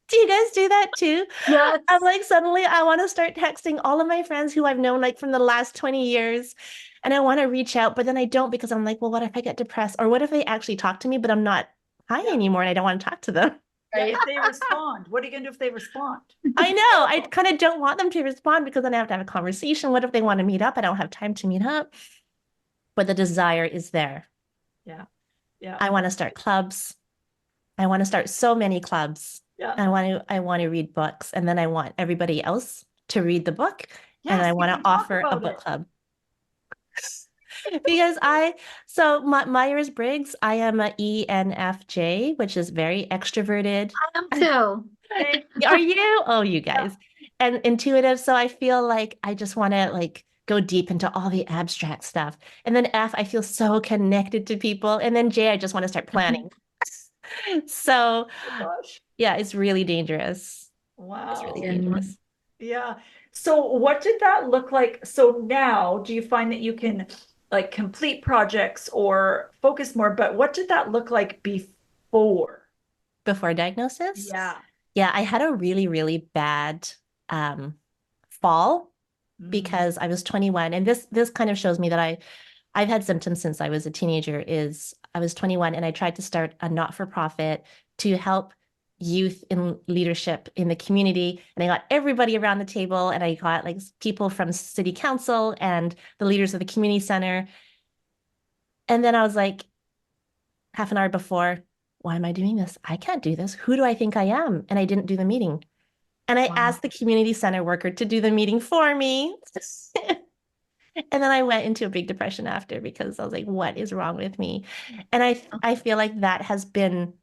Do you guys do that too? Yes. I'm like, suddenly I want to start texting all of my friends who I've known like from the last 20 years. And I want to reach out, but then I don't because I'm like, well, what if I get depressed? Or what if they actually talk to me, but I'm not high Yeah. anymore and I don't want to talk to them? Yeah. Right. If they respond, what are you going to do if they respond? I know. I kind of don't want them to respond because then I have to have a conversation. What if they want to meet up? I don't have time to meet up, but the desire is there. Yeah. Yeah. I want to start clubs. I want to start so many clubs. Yeah. I want to read books and then I want everybody else to read the book and Yes, I we want to can talk offer a about book it. club. Because so my Myers-Briggs, I am a ENFJ, which is very extroverted. I am too. Okay. Are you? Oh, you Yeah. guys. And intuitive. So I feel like I just want to like go deep into all the abstract stuff. And then F, I feel so connected to people. And then J, I just want to start planning. So Oh gosh. yeah, it's really dangerous. It's really Wow. Yeah. dangerous. Yeah. So what did that look like? So now do you find that you can like complete projects or focus more, but what did that look like before? Before diagnosis? Yeah. Yeah, I had a really, really bad um, fall Mm. because I was 21. And this kind of shows me that I've had symptoms since I was a teenager is I was 21 and I tried to start a not-for-profit to help youth in leadership in the community. And I got everybody around the table and I got like people from city council and the leaders of the community center. And then I was like, half an hour before, why am I doing this? I can't do this. Who do I think I am? And I didn't do the meeting. And I Wow. asked the community center worker to do the meeting for me. And then I went into a big depression after because I was like, what is wrong with me? And I feel like that has been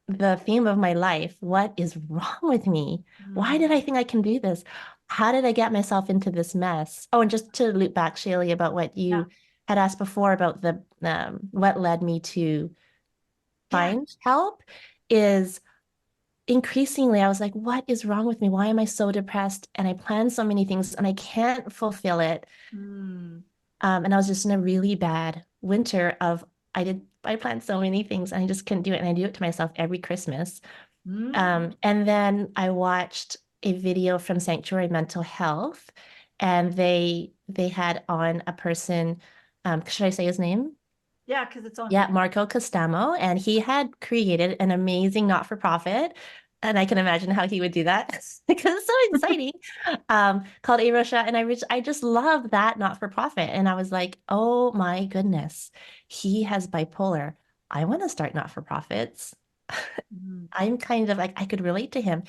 the theme of my life. What is wrong with me? Why Mm. did I think I can do this? How did I get myself into this mess? Oh, and just to loop back, Shaley, about what Yeah. you had asked before about the what led me to Yeah. find help is increasingly I was like, what is wrong with me? Why am I so depressed? And I plan so many things and I can't fulfill it. Mm. And I was just in a really bad winter of I planned so many things and I just couldn't do it. And I do it to myself every Christmas. Mm. And then I watched a video from Sanctuary Mental Health and they had on a person, should I say his name? Yeah, because it's on Yeah, video. Marco Costamo, and he had created an amazing not-for-profit, and I can imagine how he would do that because it's so exciting. Called A Rocha, and I just love that not-for-profit, and I was like, oh my goodness, he has bipolar. I want to start not-for-profits. Mm. I'm kind of like I could relate to him,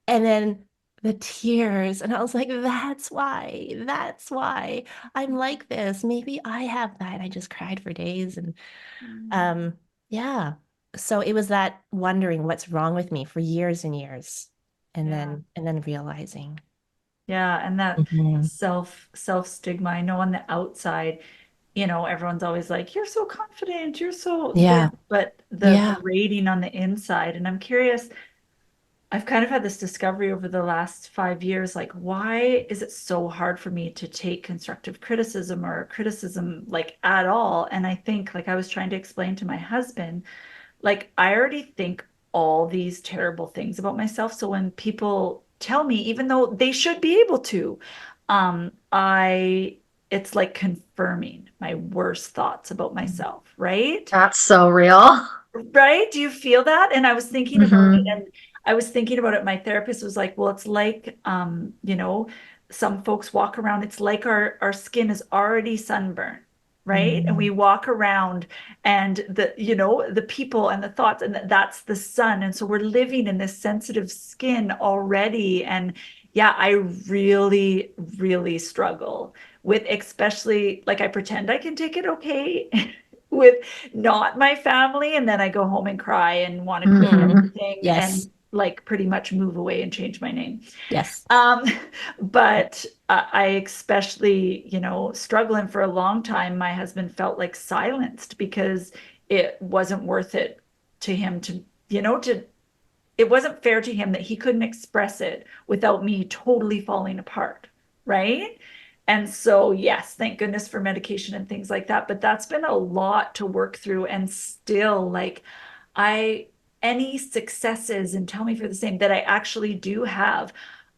and then the tears, and I was like, that's why I'm like this. Maybe I have that. I just cried for days, and Mm. um, yeah. So it was that wondering what's wrong with me for years and years. and then realizing. Yeah, and that Mhm. self stigma. I know on the outside, everyone's always like, "You're so confident, you're so this," Yeah. but the Yeah. berating on the inside. And I'm curious, I've kind of had this discovery over the last 5 years, like, why is it so hard for me to take constructive criticism or criticism like at all? And I think, like I was trying to explain to my husband, like I already think all these terrible things about myself. So when people tell me, even though they should be able to, I it's like confirming my worst thoughts about myself, right? That's so real. Right? Do you feel that? And I was thinking about it, Hmm. and I was thinking about it. My therapist was like, well, it's like, some folks walk around, it's like our skin is already sunburned, right? And we walk around and the people and the thoughts, and that's the sun. And so we're living in this sensitive skin already. And yeah, I really, really struggle with, especially like I pretend I can take it okay with not my family, and then I go home and cry and want to quit Hmm. everything and Yes. like pretty much move away and change my name. Yes. Um, but I especially, struggling for a long time, my husband felt like silenced because it wasn't worth it to him to it wasn't fair to him that he couldn't express it without me totally falling apart, right? And so, yes, thank goodness for medication and things like that. But that's been a lot to work through. And still, like, I, any successes, and tell me if you're the same, that I actually do have,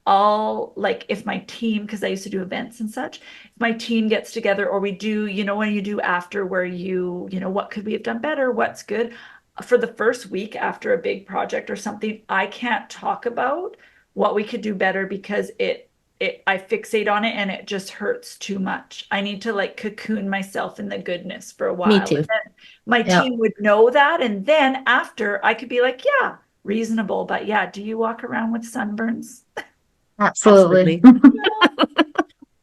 all like if my team, because I used to do events and such, if my team gets together or we do, when you do after where what could we have done better? What's good? For the first week after a big project or something, I can't talk about what we could do better because I fixate on it and it just hurts too much. I need to like cocoon myself in the goodness for a Me while. too. And then my Yep, team would know that. And then after I could be like, yeah, reasonable. But yeah, do you walk around with sunburns? absolutely. Absolutely.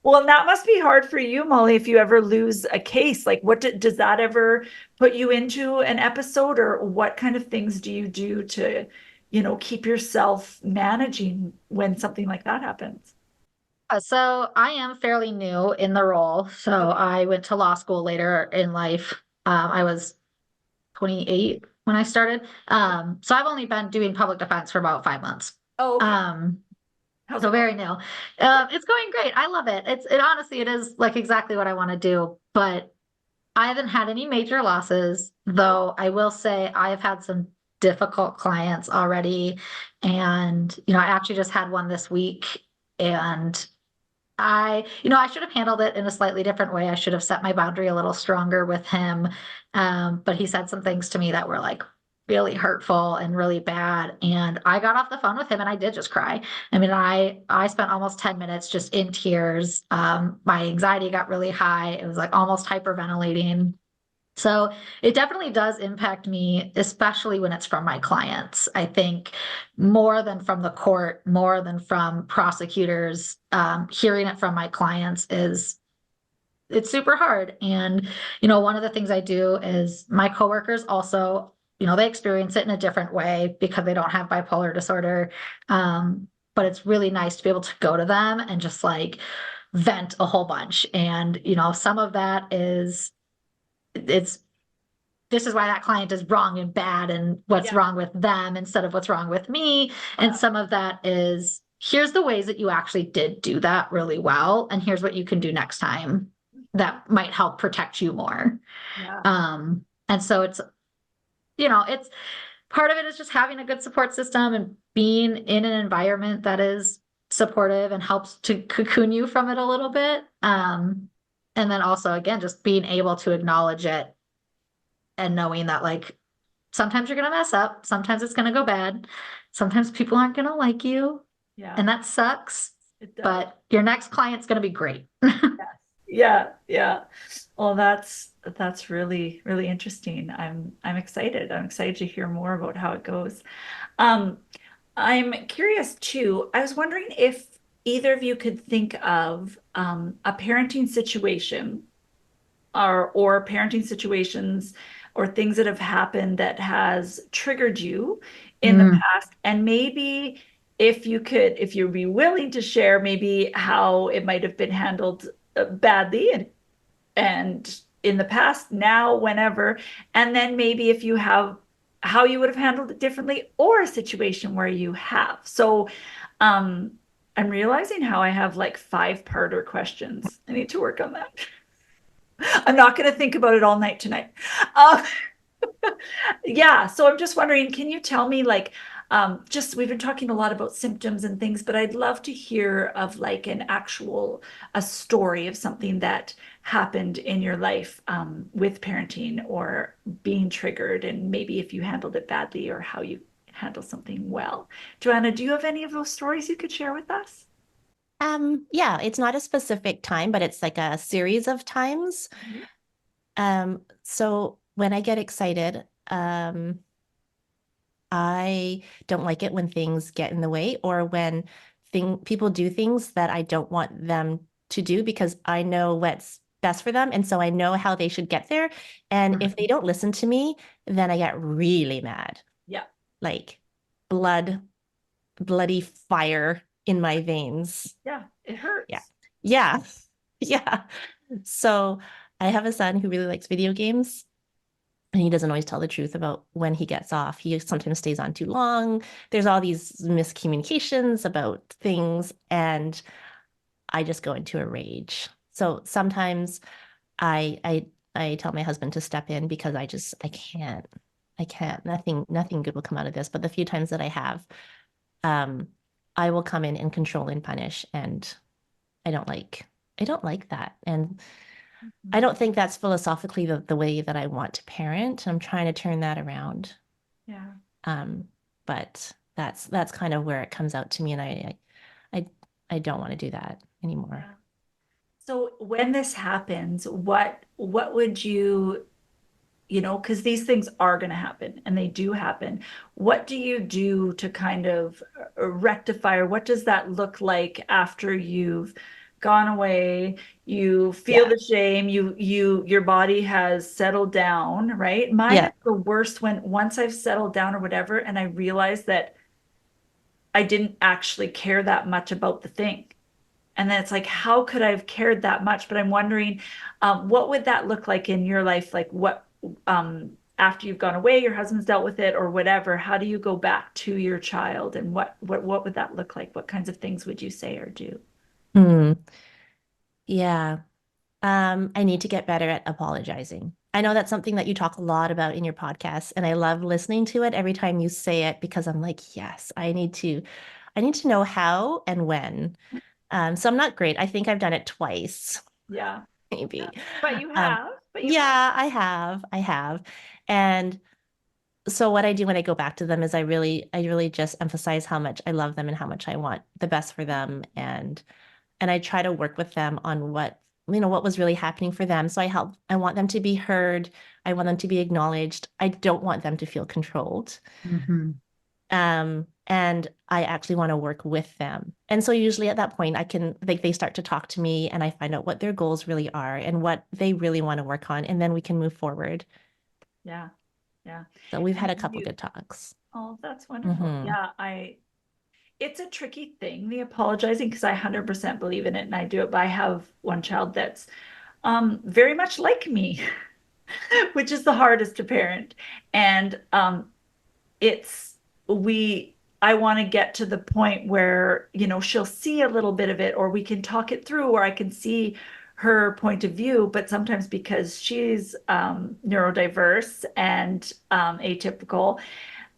Well, and that must be hard for you, Molly, if you ever lose a case. Like, does that ever put you into an episode, or what kind of things do you do to, keep yourself managing when something like that happens? So I am fairly new in the role. So I went to law school later in life. I was 28 when I started. So I've only been doing public defense for about 5 months. Oh, okay. Um, How's so it going? very new. It's going great. I love it. It honestly, it is like exactly what I want to do. But I haven't had any major losses, though I will say I have had some difficult clients already. And, I actually just had one this week, and I should have handled it in a slightly different way. I should have set my boundary a little stronger with him. But he said some things to me that were like really hurtful and really bad. And I got off the phone with him and I did just cry. I mean, I spent almost 10 minutes just in tears. My anxiety got really high. It was like almost hyperventilating. So it definitely does impact me, especially when it's from my clients. I think more than from the court, more than from prosecutors, hearing it from my clients it's super hard. And, one of the things I do is my coworkers also, they experience it in a different way because they don't have bipolar disorder. But it's really nice to be able to go to them and just like vent a whole bunch. And, some of that is it's this is why that client is wrong and bad and what's Yeah. wrong with them instead of what's wrong with me. And some of that is here's the ways that you actually did do that really well. And here's what you can do next time that might help protect you more. Yeah. And so it's part of it is just having a good support system and being in an environment that is supportive and helps to cocoon you from it a little bit. And then also, again, just being able to acknowledge it and knowing that like sometimes you're going to mess up, sometimes it's going to go bad, sometimes people aren't going to like you, Yeah. and that sucks, It does. but your next client's going to be great. Yeah, yeah. Well, that's really, really interesting. I'm excited. I'm excited to hear more about how it goes. Um, I'm curious too. I was wondering if either of you could think of a parenting situation or parenting situations or things that have happened that has triggered you in the Mm. past, and maybe if you'd be willing to share maybe how it might have been handled badly and in the past, now, whenever, and then maybe if you have how you would have handled it differently or a situation where you have. So I'm realizing how I have like 5-parter questions. I need to work on that. I'm not going to think about it all night tonight. Um, yeah, so I'm just wondering, can you tell me like just we've been talking a lot about symptoms and things, but I'd love to hear of like a story of something that happened in your life with parenting or being triggered, and maybe if you handled it badly or how you handle something well. Joanna, do you have any of those stories you could share with us? Yeah, it's not a specific time, but it's like a series of times. So when I get excited, I don't like it when things get in the way or when people do things that I don't want them to do because I know what's best for them. And so I know how they should get there. And if they don't listen to me, then I get really mad. Yeah. Like bloody fire in my veins. Yeah, it hurts. Yeah. Yeah. Yeah. So I have a son who really likes video games. And he doesn't always tell the truth about when he gets off. He sometimes stays on too long. There's all these miscommunications about things, and I just go into a rage. So sometimes I tell my husband to step in because I can't. Nothing good will come out of this. But the few times that I have, I will come in and control and punish, and I don't like that. And I don't think that's philosophically the way that I want to parent. I'm trying to turn that around. Yeah. But that's kind of where it comes out to me, and I don't want to do that anymore. Yeah. So when this happens, what would you, because these things are going to happen and they do happen. What do you do to kind of rectify, or what does that look like after you've gone away, you feel Yeah. the shame, your body has settled down, right? Mine Yeah. is the worst when once I've settled down or whatever, and I realize that I didn't actually care that much about the thing. And then it's like, how could I have cared that much? But I'm wondering, what would that look like in your life? Like after you've gone away, your husband's dealt with it or whatever, how do you go back to your child? And what would that look like? What kinds of things would you say or do? Hmm. Yeah. I need to get better at apologizing. I know that's something that you talk a lot about in your podcast, and I love listening to it every time you say it because I'm like, yes, I need to know how and when. So I'm not great. I think I've done it twice, Yeah. maybe. But you Um, have, yeah, I have. And so what I do when I go back to them is I really just emphasize how much I love them and how much I want the best for them. And I try to work with them on what was really happening for them. So I want them to be heard. I want them to be acknowledged. I don't want them to feel controlled. And I actually want to work with them. And so usually at that point, they start to talk to me and I find out what their goals really are and what they really want to work on. And then we can move forward. Yeah. Yeah. So we've had And a couple good talks. oh, that's wonderful. Mhm. Yeah, it's a tricky thing, the apologizing, because I 100% believe in it and I do it, but I have one child that's very much like me, which is the hardest to parent. And it's we I want to get to the point where, she'll see a little bit of it or we can talk it through or I can see her point of view, but sometimes because she's neurodiverse and atypical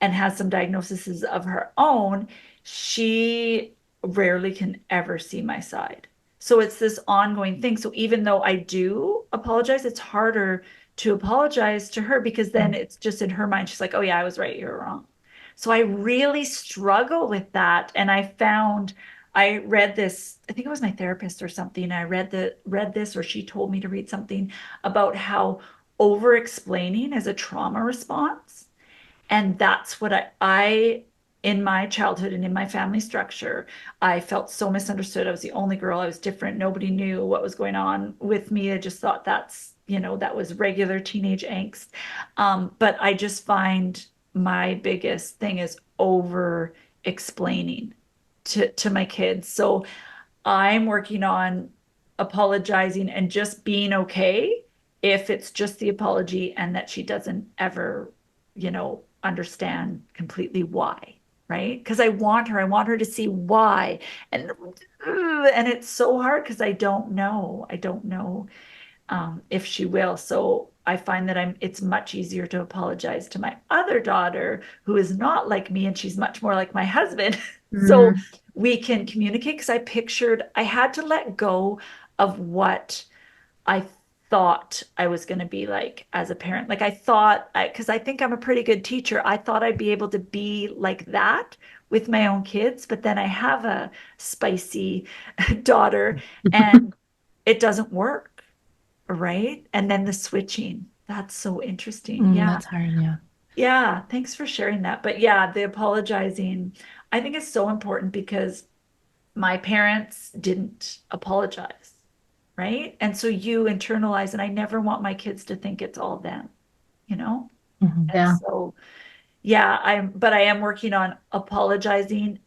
and has some diagnoses of her own, she rarely can ever see my side. So it's this ongoing thing. So even though I do apologize, it's harder to apologize to her because then it's just in her mind, she's like, oh yeah, I was right, you're wrong. So I really struggle with that. And I read this, I think it was my therapist or something. I read this, or she told me to read something about how over explaining is a trauma response. And that's what I in my childhood and in my family structure, I felt so misunderstood. I was the only girl. I was different. Nobody knew what was going on with me. I just thought that was regular teenage angst. But I just find my biggest thing is over explaining. to my kids. So I'm working on apologizing and just being okay if it's just the apology and that she doesn't ever, understand completely why, right? Because I want her to see why. And it's so hard because I don't know. If she will. So I find that it's much easier to apologize to my other daughter who is not like me and she's much more like my husband. So we can communicate because I had to let go of what I thought I was going to be like as a parent. Like because I think I'm a pretty good teacher, I thought I'd be able to be like that with my own kids, but then I have a spicy daughter and it doesn't work. Right. And then the switching. That's so interesting. Yeah. That's hard. Yeah. Yeah. Thanks for sharing that. But yeah, the apologizing, I think is so important because my parents didn't apologize. Right. And so you internalize, and I never want my kids to think it's all them, you know? And Yeah. so, yeah, but I am working on apologizing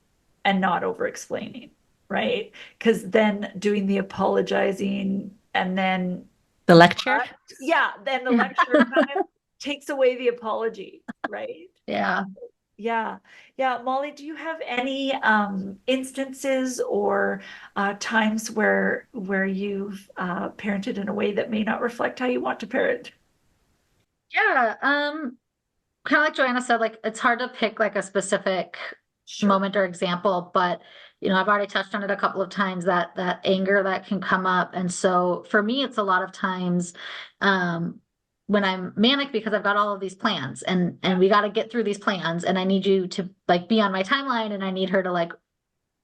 and not over explaining. Right. Because then doing the apologizing and then The lecture. then the lecture kind of takes away the apology, right? Yeah. Yeah. Yeah. Molly, do you have any instances or times where you've parented in a way that may not reflect how you want to parent? Yeah. Kind of like Joanna said, like it's hard to pick like a specific Sure. moment or example, but I've already touched on it a couple of times, that anger that can come up. And so for me, it's a lot of times when I'm manic because I've got all of these plans and we got to get through these plans, and I need you to like be on my timeline, and I need her to like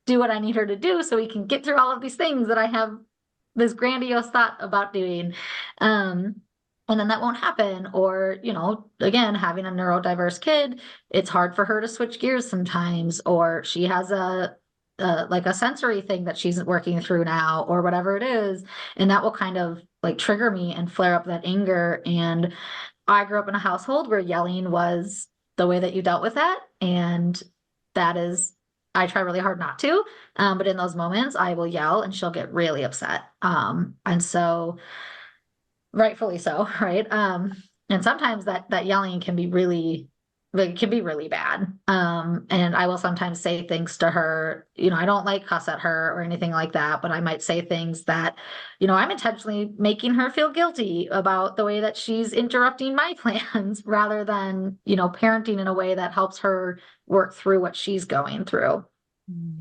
do what I need her to do so we can get through all of these things that I have this grandiose thought about doing. And then that won't happen. Or, again, having a neurodiverse kid, it's hard for her to switch gears sometimes, or she has like a sensory thing that she's working through now, or whatever it is. And that will kind of like trigger me and flare up that anger. And I grew up in a household where yelling was the way that you dealt with that. And that is, I try really hard not to. But in those moments, I will yell and she'll get really upset. And so, rightfully so, right? And sometimes that yelling can be really, like, can be really bad. And I will sometimes say things to her, I don't like cuss at her or anything like that, but I might say things that, I'm intentionally making her feel guilty about the way that she's interrupting my plans rather than, parenting in a way that helps her work through what she's going through.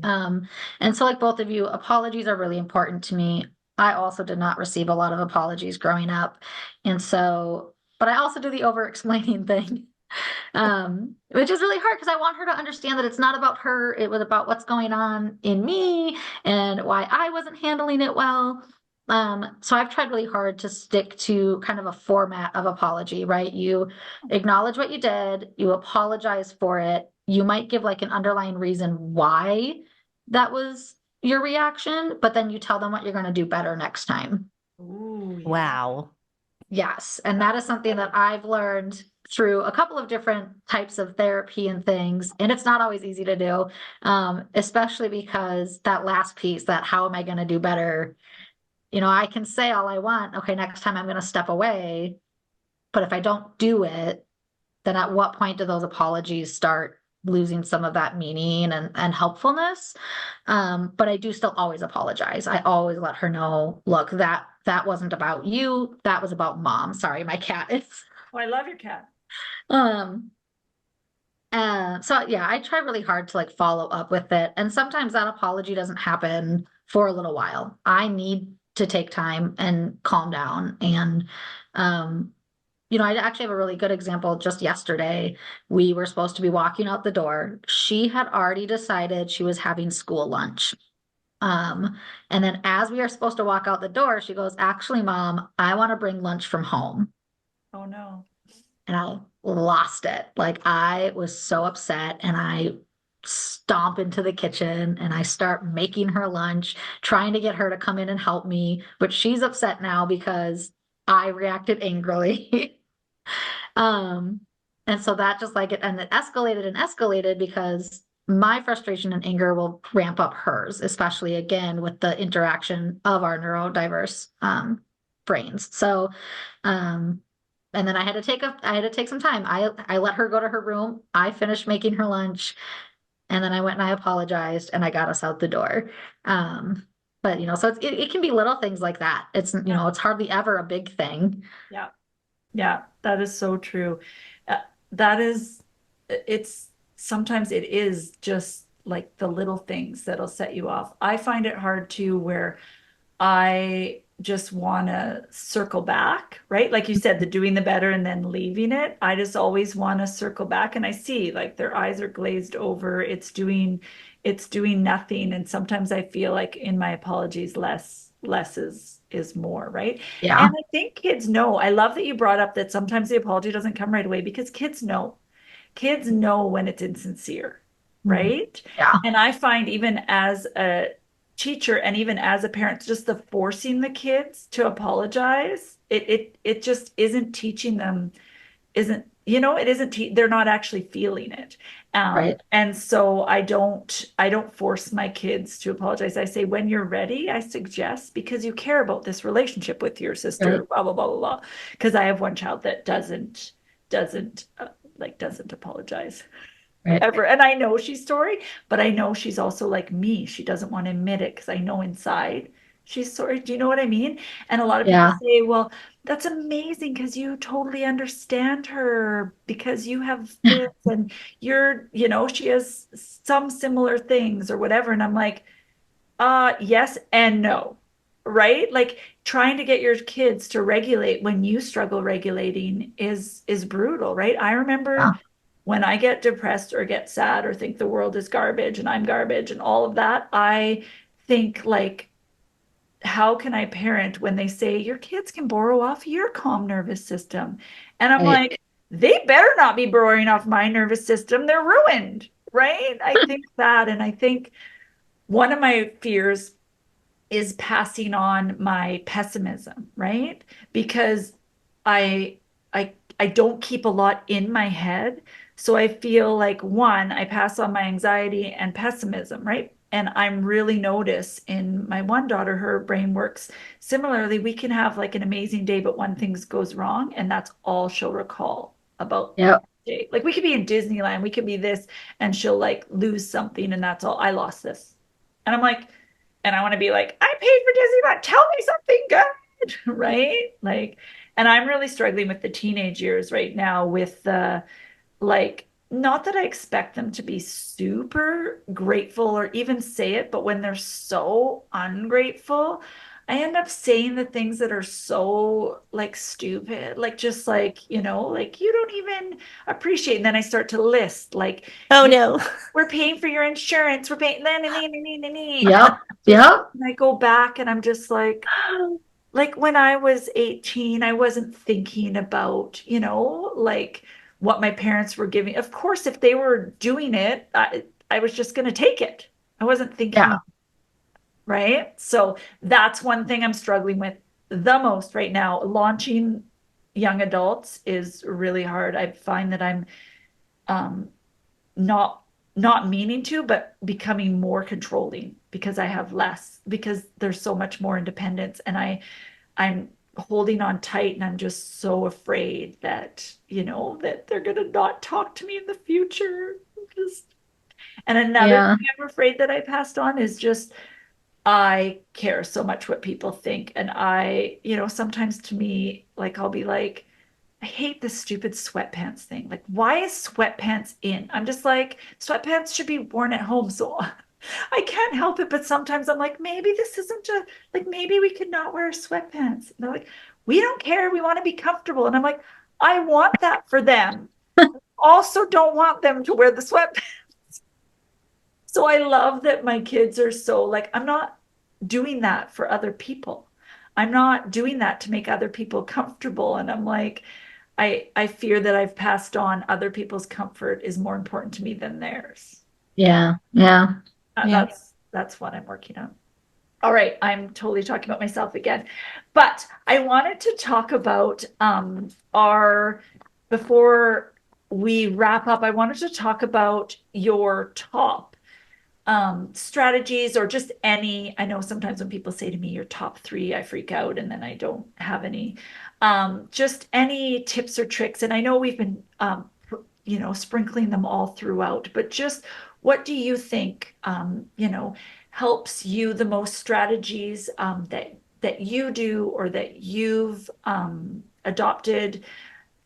And so like both of you, apologies are really important to me. I also did not receive a lot of apologies growing up. And so, but I also do the over explaining thing, which is really hard because I want her to understand that it's not about her. It was about what's going on in me and why I wasn't handling it well. So I've tried really hard to stick to kind of a format of apology, right? You acknowledge what you did, you apologize for it. You might give like an underlying reason why that was your reaction, but then you tell them what you're going to do better next time. Ooh, yeah. Wow. Yes. And that is something that I've learned through a couple of different types of therapy and things. And it's not always easy to do, especially because that last piece, that how am I going to do better? I can say all I want. Okay, next time I'm going to step away. But if I don't do it, then at what point do those apologies start losing some of that meaning and helpfulness? But I do still always apologize. I always let her know, look, that wasn't about you. That was about mom. Sorry, my cat is. Oh, I love your cat. So yeah, I try really hard to like follow up with it. And sometimes that apology doesn't happen for a little while. I need to take time and calm down. And I actually have a really good example. Just yesterday, we were supposed to be walking out the door. She had already decided she was having school lunch. And then as we are supposed to walk out the door, she goes, actually, Mom, I want to bring lunch from home. Oh no. And I lost it. Like I was so upset, and I stomp into the kitchen and I start making her lunch, trying to get her to come in and help me. But she's upset now because I reacted angrily. And so that just like it, and it escalated and escalated because my frustration and anger will ramp up hers, especially again with the interaction of our neurodiverse brains. So, and then I had to take some time. I let her go to her room. I finished making her lunch, and then I went and I apologized, and I got us out the door. But so it can be little things like that. It's it's hardly ever a big thing. Yeah. Yeah, that is so true. That is, it's sometimes it is just like the little things that'll set you off. I find it hard too, where I just want to circle back, right? Like you said, the doing the better and then leaving it. I just always want to circle back, and I see like their eyes are glazed over. It's doing nothing. And sometimes I feel like in my apologies, less is more, right? Yeah. And I think kids know. I love that you brought up that sometimes the apology doesn't come right away, because kids know. Kids know when it's insincere, right? Yeah. And I find even as a teacher and even as a parent, just the forcing the kids to apologize, it just isn't teaching them, isn't, it isn't, they're not actually feeling it. Right. And so I don't force my kids to apologize. I say, when you're ready, I suggest, because you care about this relationship with your sister, Right. blah, blah, blah, blah, blah. Because I have one child that doesn't apologize Right. ever. And I know she's sorry, but I know she's also like me. She doesn't want to admit it, because I know inside she's sorry. Do you know what I mean? And a lot of people Yeah. say, well, that's amazing because you totally understand her because you have this and she has some similar things or whatever. And I'm like, yes and no. Right? Like, trying to get your kids to regulate when you struggle regulating is brutal, right? I remember Yeah. when I get depressed or get sad or think the world is garbage and I'm garbage and all of that, I think like, how can I parent when they say your kids can borrow off your calm nervous system? And I'm Right. like, they better not be borrowing off my nervous system. They're ruined, right? I think that, and I think one of my fears is passing on my pessimism, right? Because I I don't keep a lot in my head. So I feel like, one, I pass on my anxiety and pessimism, right? And I'm really notice in my one daughter, her brain works similarly. We can have like an amazing day, but one thing goes wrong, and that's all she'll recall about Yep. the day. Like, we could be in Disneyland, we could be this, and she'll like lose something, and that's all. I lost this. And I'm like, and I want to be like, I paid for Disneyland. Tell me something good, right? Like, and I'm really struggling with the teenage years right now with the, like, not that I expect them to be super grateful or even say it, but when they're so ungrateful, I end up saying the things that are so like stupid, like just like, like, you don't even appreciate. And then I start to list like, Oh no. we're paying for your insurance. We're paying. Yep. Just, Yep. and I go back and I'm just like when I was 18, I wasn't thinking about, like what my parents were giving. Of course, if they were doing it, I was just going to take it. I wasn't Yeah. thinking, right? So that's one thing I'm struggling with the most right now. Launching young adults is really hard. I find that I'm um, not not meaning to, but becoming more controlling because I have less, because there's so much more independence, and I'm holding on tight, and I'm just so afraid that, that they're gonna not talk to me in the future. Just, and another Yeah. thing I'm afraid that I passed on is just, I care so much what people think. And sometimes to me, like, I'll be like, I hate this stupid sweatpants thing. Like, why is sweatpants in? I'm just like, sweatpants should be worn at home. So I can't help it. But sometimes I'm like, maybe this isn't like, maybe we could not wear sweatpants. And they're like, we don't care. We want to be comfortable. And I'm like, I want that for them. Also, don't want them to wear the sweatpants. So I love that my kids are so like, I'm not doing that for other people. I'm not doing that to make other people comfortable. And I'm like, I fear that I've passed on other people's comfort is more important to me than theirs. Yeah. Yeah. Yeah. That's what I'm working on. All right, I'm totally talking about myself again, but I wanted to talk about our before we wrap up, I wanted to talk about your top strategies, or just any. I know sometimes when people say to me your top three, I freak out and then I don't have any. Just any tips or tricks. And I know we've been sprinkling them all throughout, but just what do you think helps you the most, strategies that you do or that you've adopted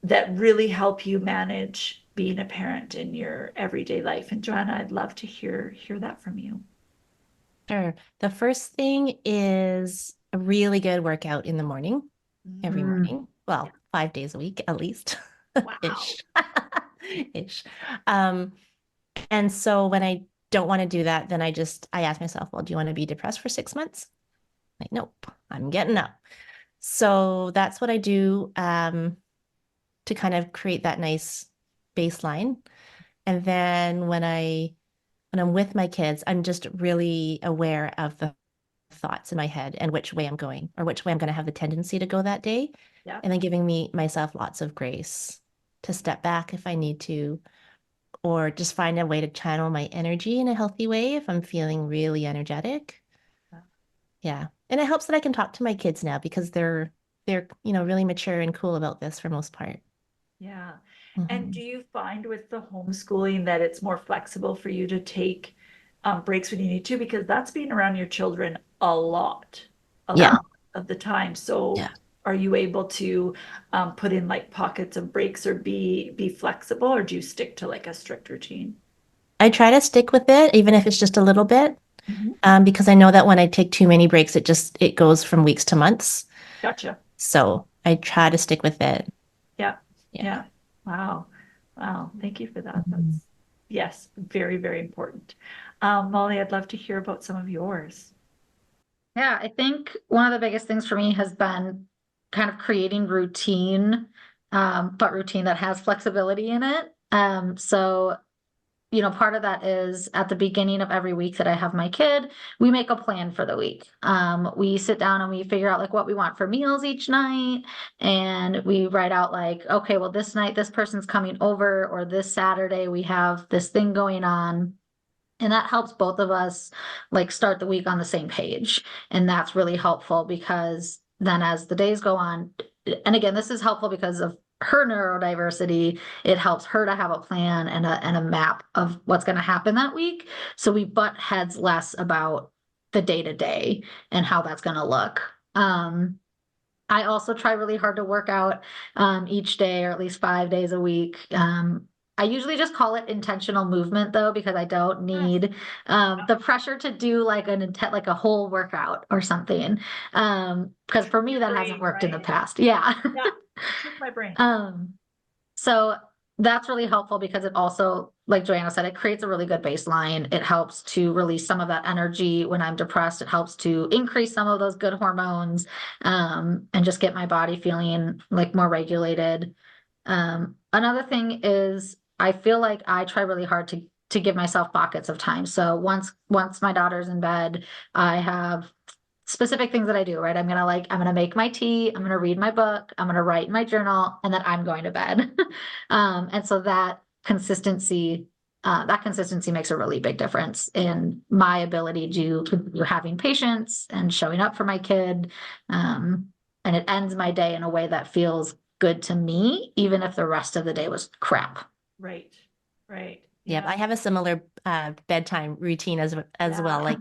that really help you manage being a parent in your everyday life? And Joanna, I'd love to hear that from you. Sure. The first thing is a really good workout in the morning, every morning. Well, 5 days a week at least. Wow. Ish. Ish. And so when I don't want to do that, then I ask myself, well, do you want to be depressed for 6 months? Like, nope, I'm getting up. So that's what I do to kind of create that nice baseline. And then when I'm with my kids, I'm just really aware of the thoughts in my head and which way I'm going or which way I'm going to have the tendency to go that day. Yeah. And then giving myself lots of grace to step back if I need to, or just find a way to channel my energy in a healthy way if I'm feeling really energetic. Yeah. Yeah. And it helps that I can talk to my kids now because they're really mature and cool about this for most part. Yeah. And do Mhm. you find with the homeschooling that it's more flexible for you to take breaks when you need to? Because that's being around your children a lot Yeah. of the time. So Yeah. are you able to put in like pockets of breaks, or be flexible, or do you stick to like a strict routine? I try to stick with it, even if it's just a little bit, Mhm. because I know that when I take too many breaks, it goes from weeks to months. Gotcha. So I try to stick with it. Yeah. Yeah. Yeah. Wow. Wow. Thank you for that. Mhm. Yes, very, very important. Molly, I'd love to hear about some of yours. Yeah, I think one of the biggest things for me has been kind of creating routine, but routine that has flexibility in it. So part of that is at the beginning of every week that I have my kid, we make a plan for the week. We sit down and we figure out like what we want for meals each night. And we write out like, okay, well, this night this person's coming over, or this Saturday we have this thing going on. And that helps both of us like start the week on the same page. And that's really helpful because then as the days go on, and again, this is helpful because of her neurodiversity, it helps her to have a plan and a map of what's going to happen that week. So we butt heads less about the day to day and how that's going to look. I also try really hard to work out each day, or at least 5 days a week. I usually just call it intentional movement though, because I don't need the pressure to do like like a whole workout or something. Because for me, Your that hasn't brain, worked in the right? past. Yeah. Yeah. Trick my brain. So that's really helpful because it also, like Joanna said, it creates a really good baseline. It helps to release some of that energy when I'm depressed. It helps to increase some of those good hormones, and just get my body feeling like more regulated. Another thing is I feel like I try really hard to give myself pockets of time. So once my daughter's in bed, I have specific things that I do, right? I'm gonna make my tea, I'm gonna read my book, I'm gonna write in my journal, and then I'm going to bed. And so that consistency makes a really big difference in my ability to continue having patience and showing up for my kid. And it ends my day in a way that feels good to me, even if the rest of the day was crap. Right. Right. Yep, Yeah. I have a similar bedtime routine as well. Yeah. Like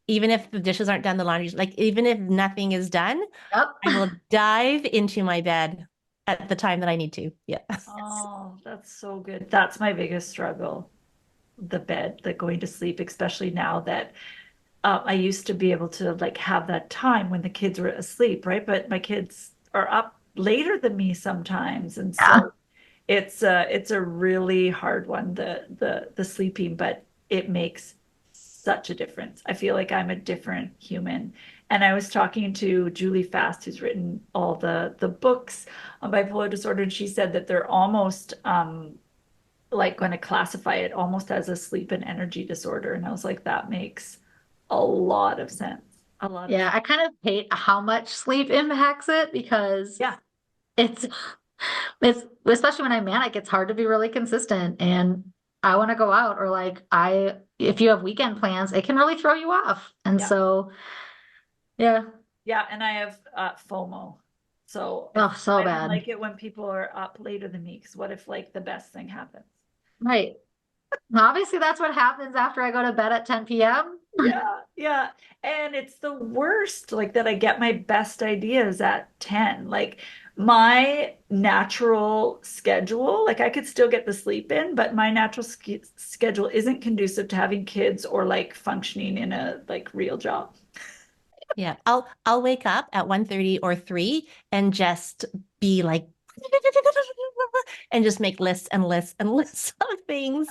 even if the dishes aren't done, the laundry's like even if nothing is done, Yep. I will dive into my bed at the time that I need to. Yeah. Oh, that's so good. That's my biggest struggle. The bed, the going to sleep, especially now that I used to be able to like have that time when the kids were asleep, right? But my kids are up later than me sometimes, and Yeah. so it's a really hard one, the sleeping, but it makes such a difference. I feel like I'm a different human. And I was talking to Julie Fast, who's written all the books on bipolar disorder, and she said that they're almost like going to classify it almost as a sleep and energy disorder. And I was like, that makes a lot of sense. A lot of Yeah, sense. I kind of hate how much sleep impacts it because Yeah. it's It's especially when I'm manic, it's hard to be really consistent and I want to go out or like if you have weekend plans, it can really throw you off. And Yeah. so, yeah. Yeah, and I have FOMO. So Oh, so I don't bad. like it when people are up later than me, because what if like the best thing happens? Right. Well, obviously, that's what happens after I go to bed at 10 p.m. Yeah, yeah. And it's the worst, like that I get my best ideas at 10. Like my natural schedule, like I could still get the sleep in, but my natural schedule isn't conducive to having kids or like functioning in a like real job. Yeah, I'll wake up at 1:30 or 3 and just be like and just make lists and lists and lists of things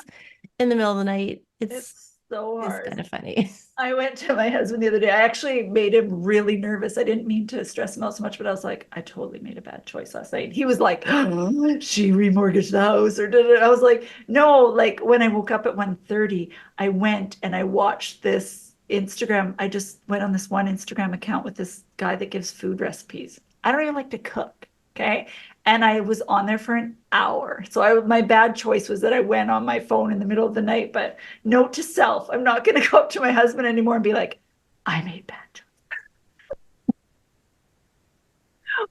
in the middle of the night. It's so It's kind hard. of funny. I went to my husband the other day. I actually made him really nervous. I didn't mean to stress him out so much, but I was like, I totally made a bad choice last night. He was like, she remortgaged the house or did it. I was like, no, like when I woke up at 1:30, I went and I watched this Instagram. I just went on this one Instagram account with this guy that gives food recipes. I don't even like to cook. Okay. And I was on there for an hour. So my bad choice was that I went on my phone in the middle of the night, but note to self, I'm not going to go up to my husband anymore and be like, I made bad choices.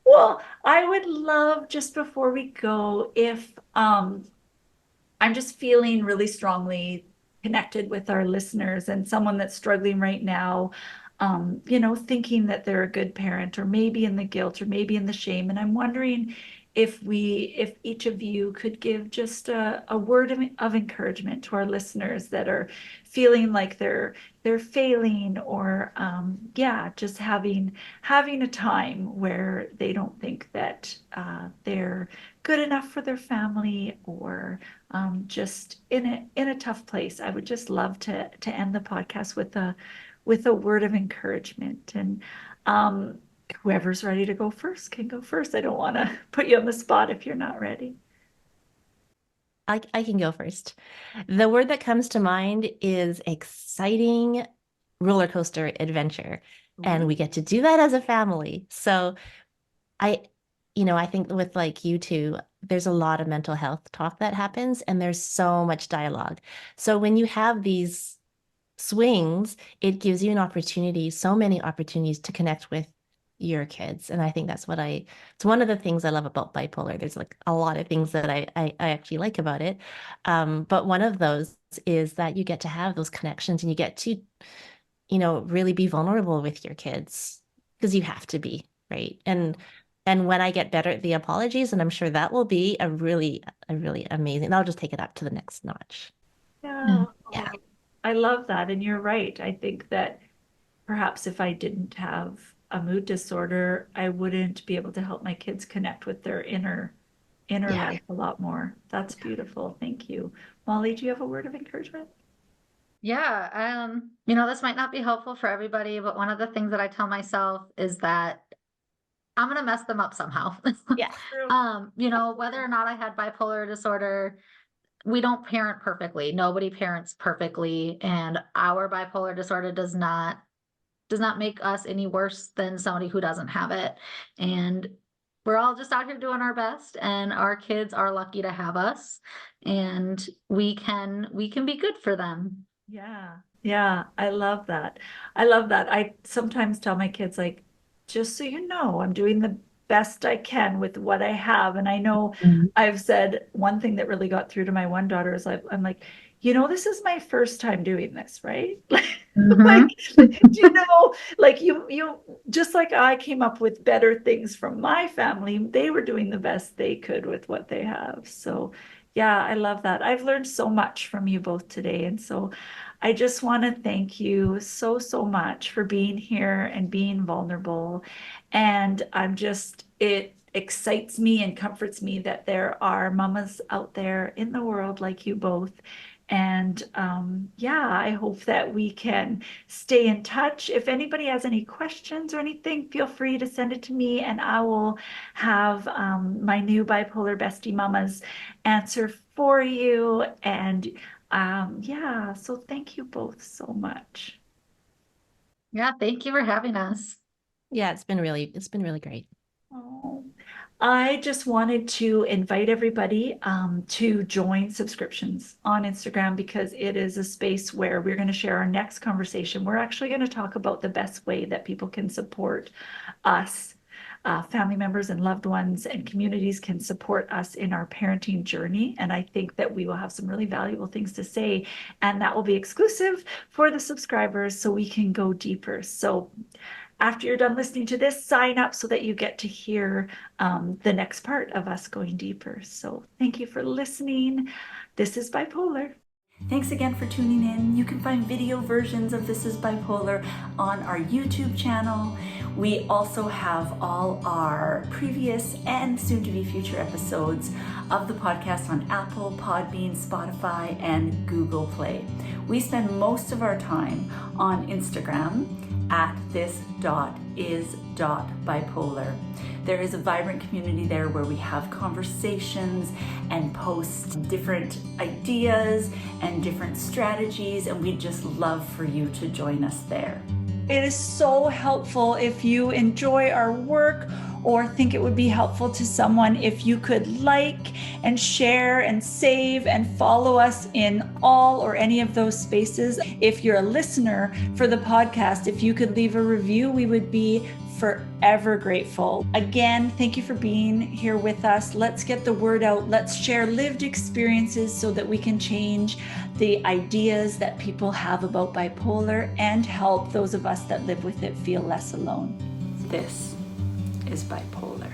Well, I would love just before we go if I'm just feeling really strongly connected with our listeners and someone that's struggling right now, thinking that they're a good parent or maybe in the guilt or maybe in the shame. And I'm wondering if each of you could give just a word of encouragement to our listeners that are feeling like they're failing or yeah, just having a time where they don't think that they're good enough for their family or just in a tough place. I would just love to end the podcast with a word of encouragement. And whoever's ready to go first can go first. I don't want to put you on the spot if you're not ready. I can go first. The word that comes to mind is exciting roller coaster adventure. And we get to do that as a family. So I, I think with like you two, there's a lot of mental health talk that happens, and there's so much dialogue. So when you have these swings, it gives you an opportunity, so many opportunities to connect with your kids. And I think it's one of the things I love about bipolar. There's like a lot of things that I actually like about it. But one of those is that you get to have those connections and you get to, really be vulnerable with your kids because you have to be, right? And when I get better at the apologies, and I'm sure that will be a really amazing, I'll just take it up to the next notch. Yeah. Yeah. I love that. And you're right. I think that perhaps if I didn't have a mood disorder, I wouldn't be able to help my kids connect with their inner Yeah. life a lot more. That's beautiful. Thank you. Molly, do you have a word of encouragement? Yeah, this might not be helpful for everybody, but one of the things that I tell myself is that I'm gonna mess them up somehow. Yeah. True. Whether or not I had bipolar disorder, we don't parent perfectly. Nobody parents perfectly, and our bipolar disorder does not make us any worse than somebody who doesn't have it. And we're all just out here doing our best, and our kids are lucky to have us, and we can be good for them. Yeah. Yeah. I love that. I love that. I sometimes tell my kids, like, just so you know, I'm doing the best I can with what I have. And I know Mhm. I've said one thing that really got through to my one daughter is I'm like, this is my first time doing this, right? Like, Mhm. do you know, like you just like I came up with better things from my family, they were doing the best they could with what they have. So yeah, I love that. I've learned so much from you both today. And so I just want to thank you so, so much for being here and being vulnerable. And it excites me and comforts me that there are mamas out there in the world like you both. And yeah, I hope that we can stay in touch. If anybody has any questions or anything, feel free to send it to me, and I will have my new bipolar bestie mamas answer for you. And yeah, so thank you both so much. Yeah, thank you for having us. Yeah, it's been really great. Oh, I just wanted to invite everybody to join subscriptions on Instagram, because it is a space where we're going to share our next conversation. We're actually going to talk about the best way that people can support us, family members and loved ones and communities can support us in our parenting journey. And I think that we will have some really valuable things to say, and that will be exclusive for the subscribers so we can go deeper. So after you're done listening to this, sign up so that you get to hear the next part of us going deeper. So thank you for listening. This is Bipolar. Thanks again for tuning in. You can find video versions of This is Bipolar on our YouTube channel. We also have all our previous and soon-to-be future episodes of the podcast on Apple, Podbean, Spotify, and Google Play. We spend most of our time on Instagram at this.is.bipolar. There is a vibrant community there where we have conversations and post different ideas and different strategies, and we'd just love for you to join us there. It is so helpful if you enjoy our work or think it would be helpful to someone if you could like and share and save and follow us in all or any of those spaces. If you're a listener for the podcast, if you could leave a review, we would be forever grateful. Again, thank you for being here with us. Let's get the word out. Let's share lived experiences so that we can change the ideas that people have about bipolar and help those of us that live with it feel less alone. This is Bipolar.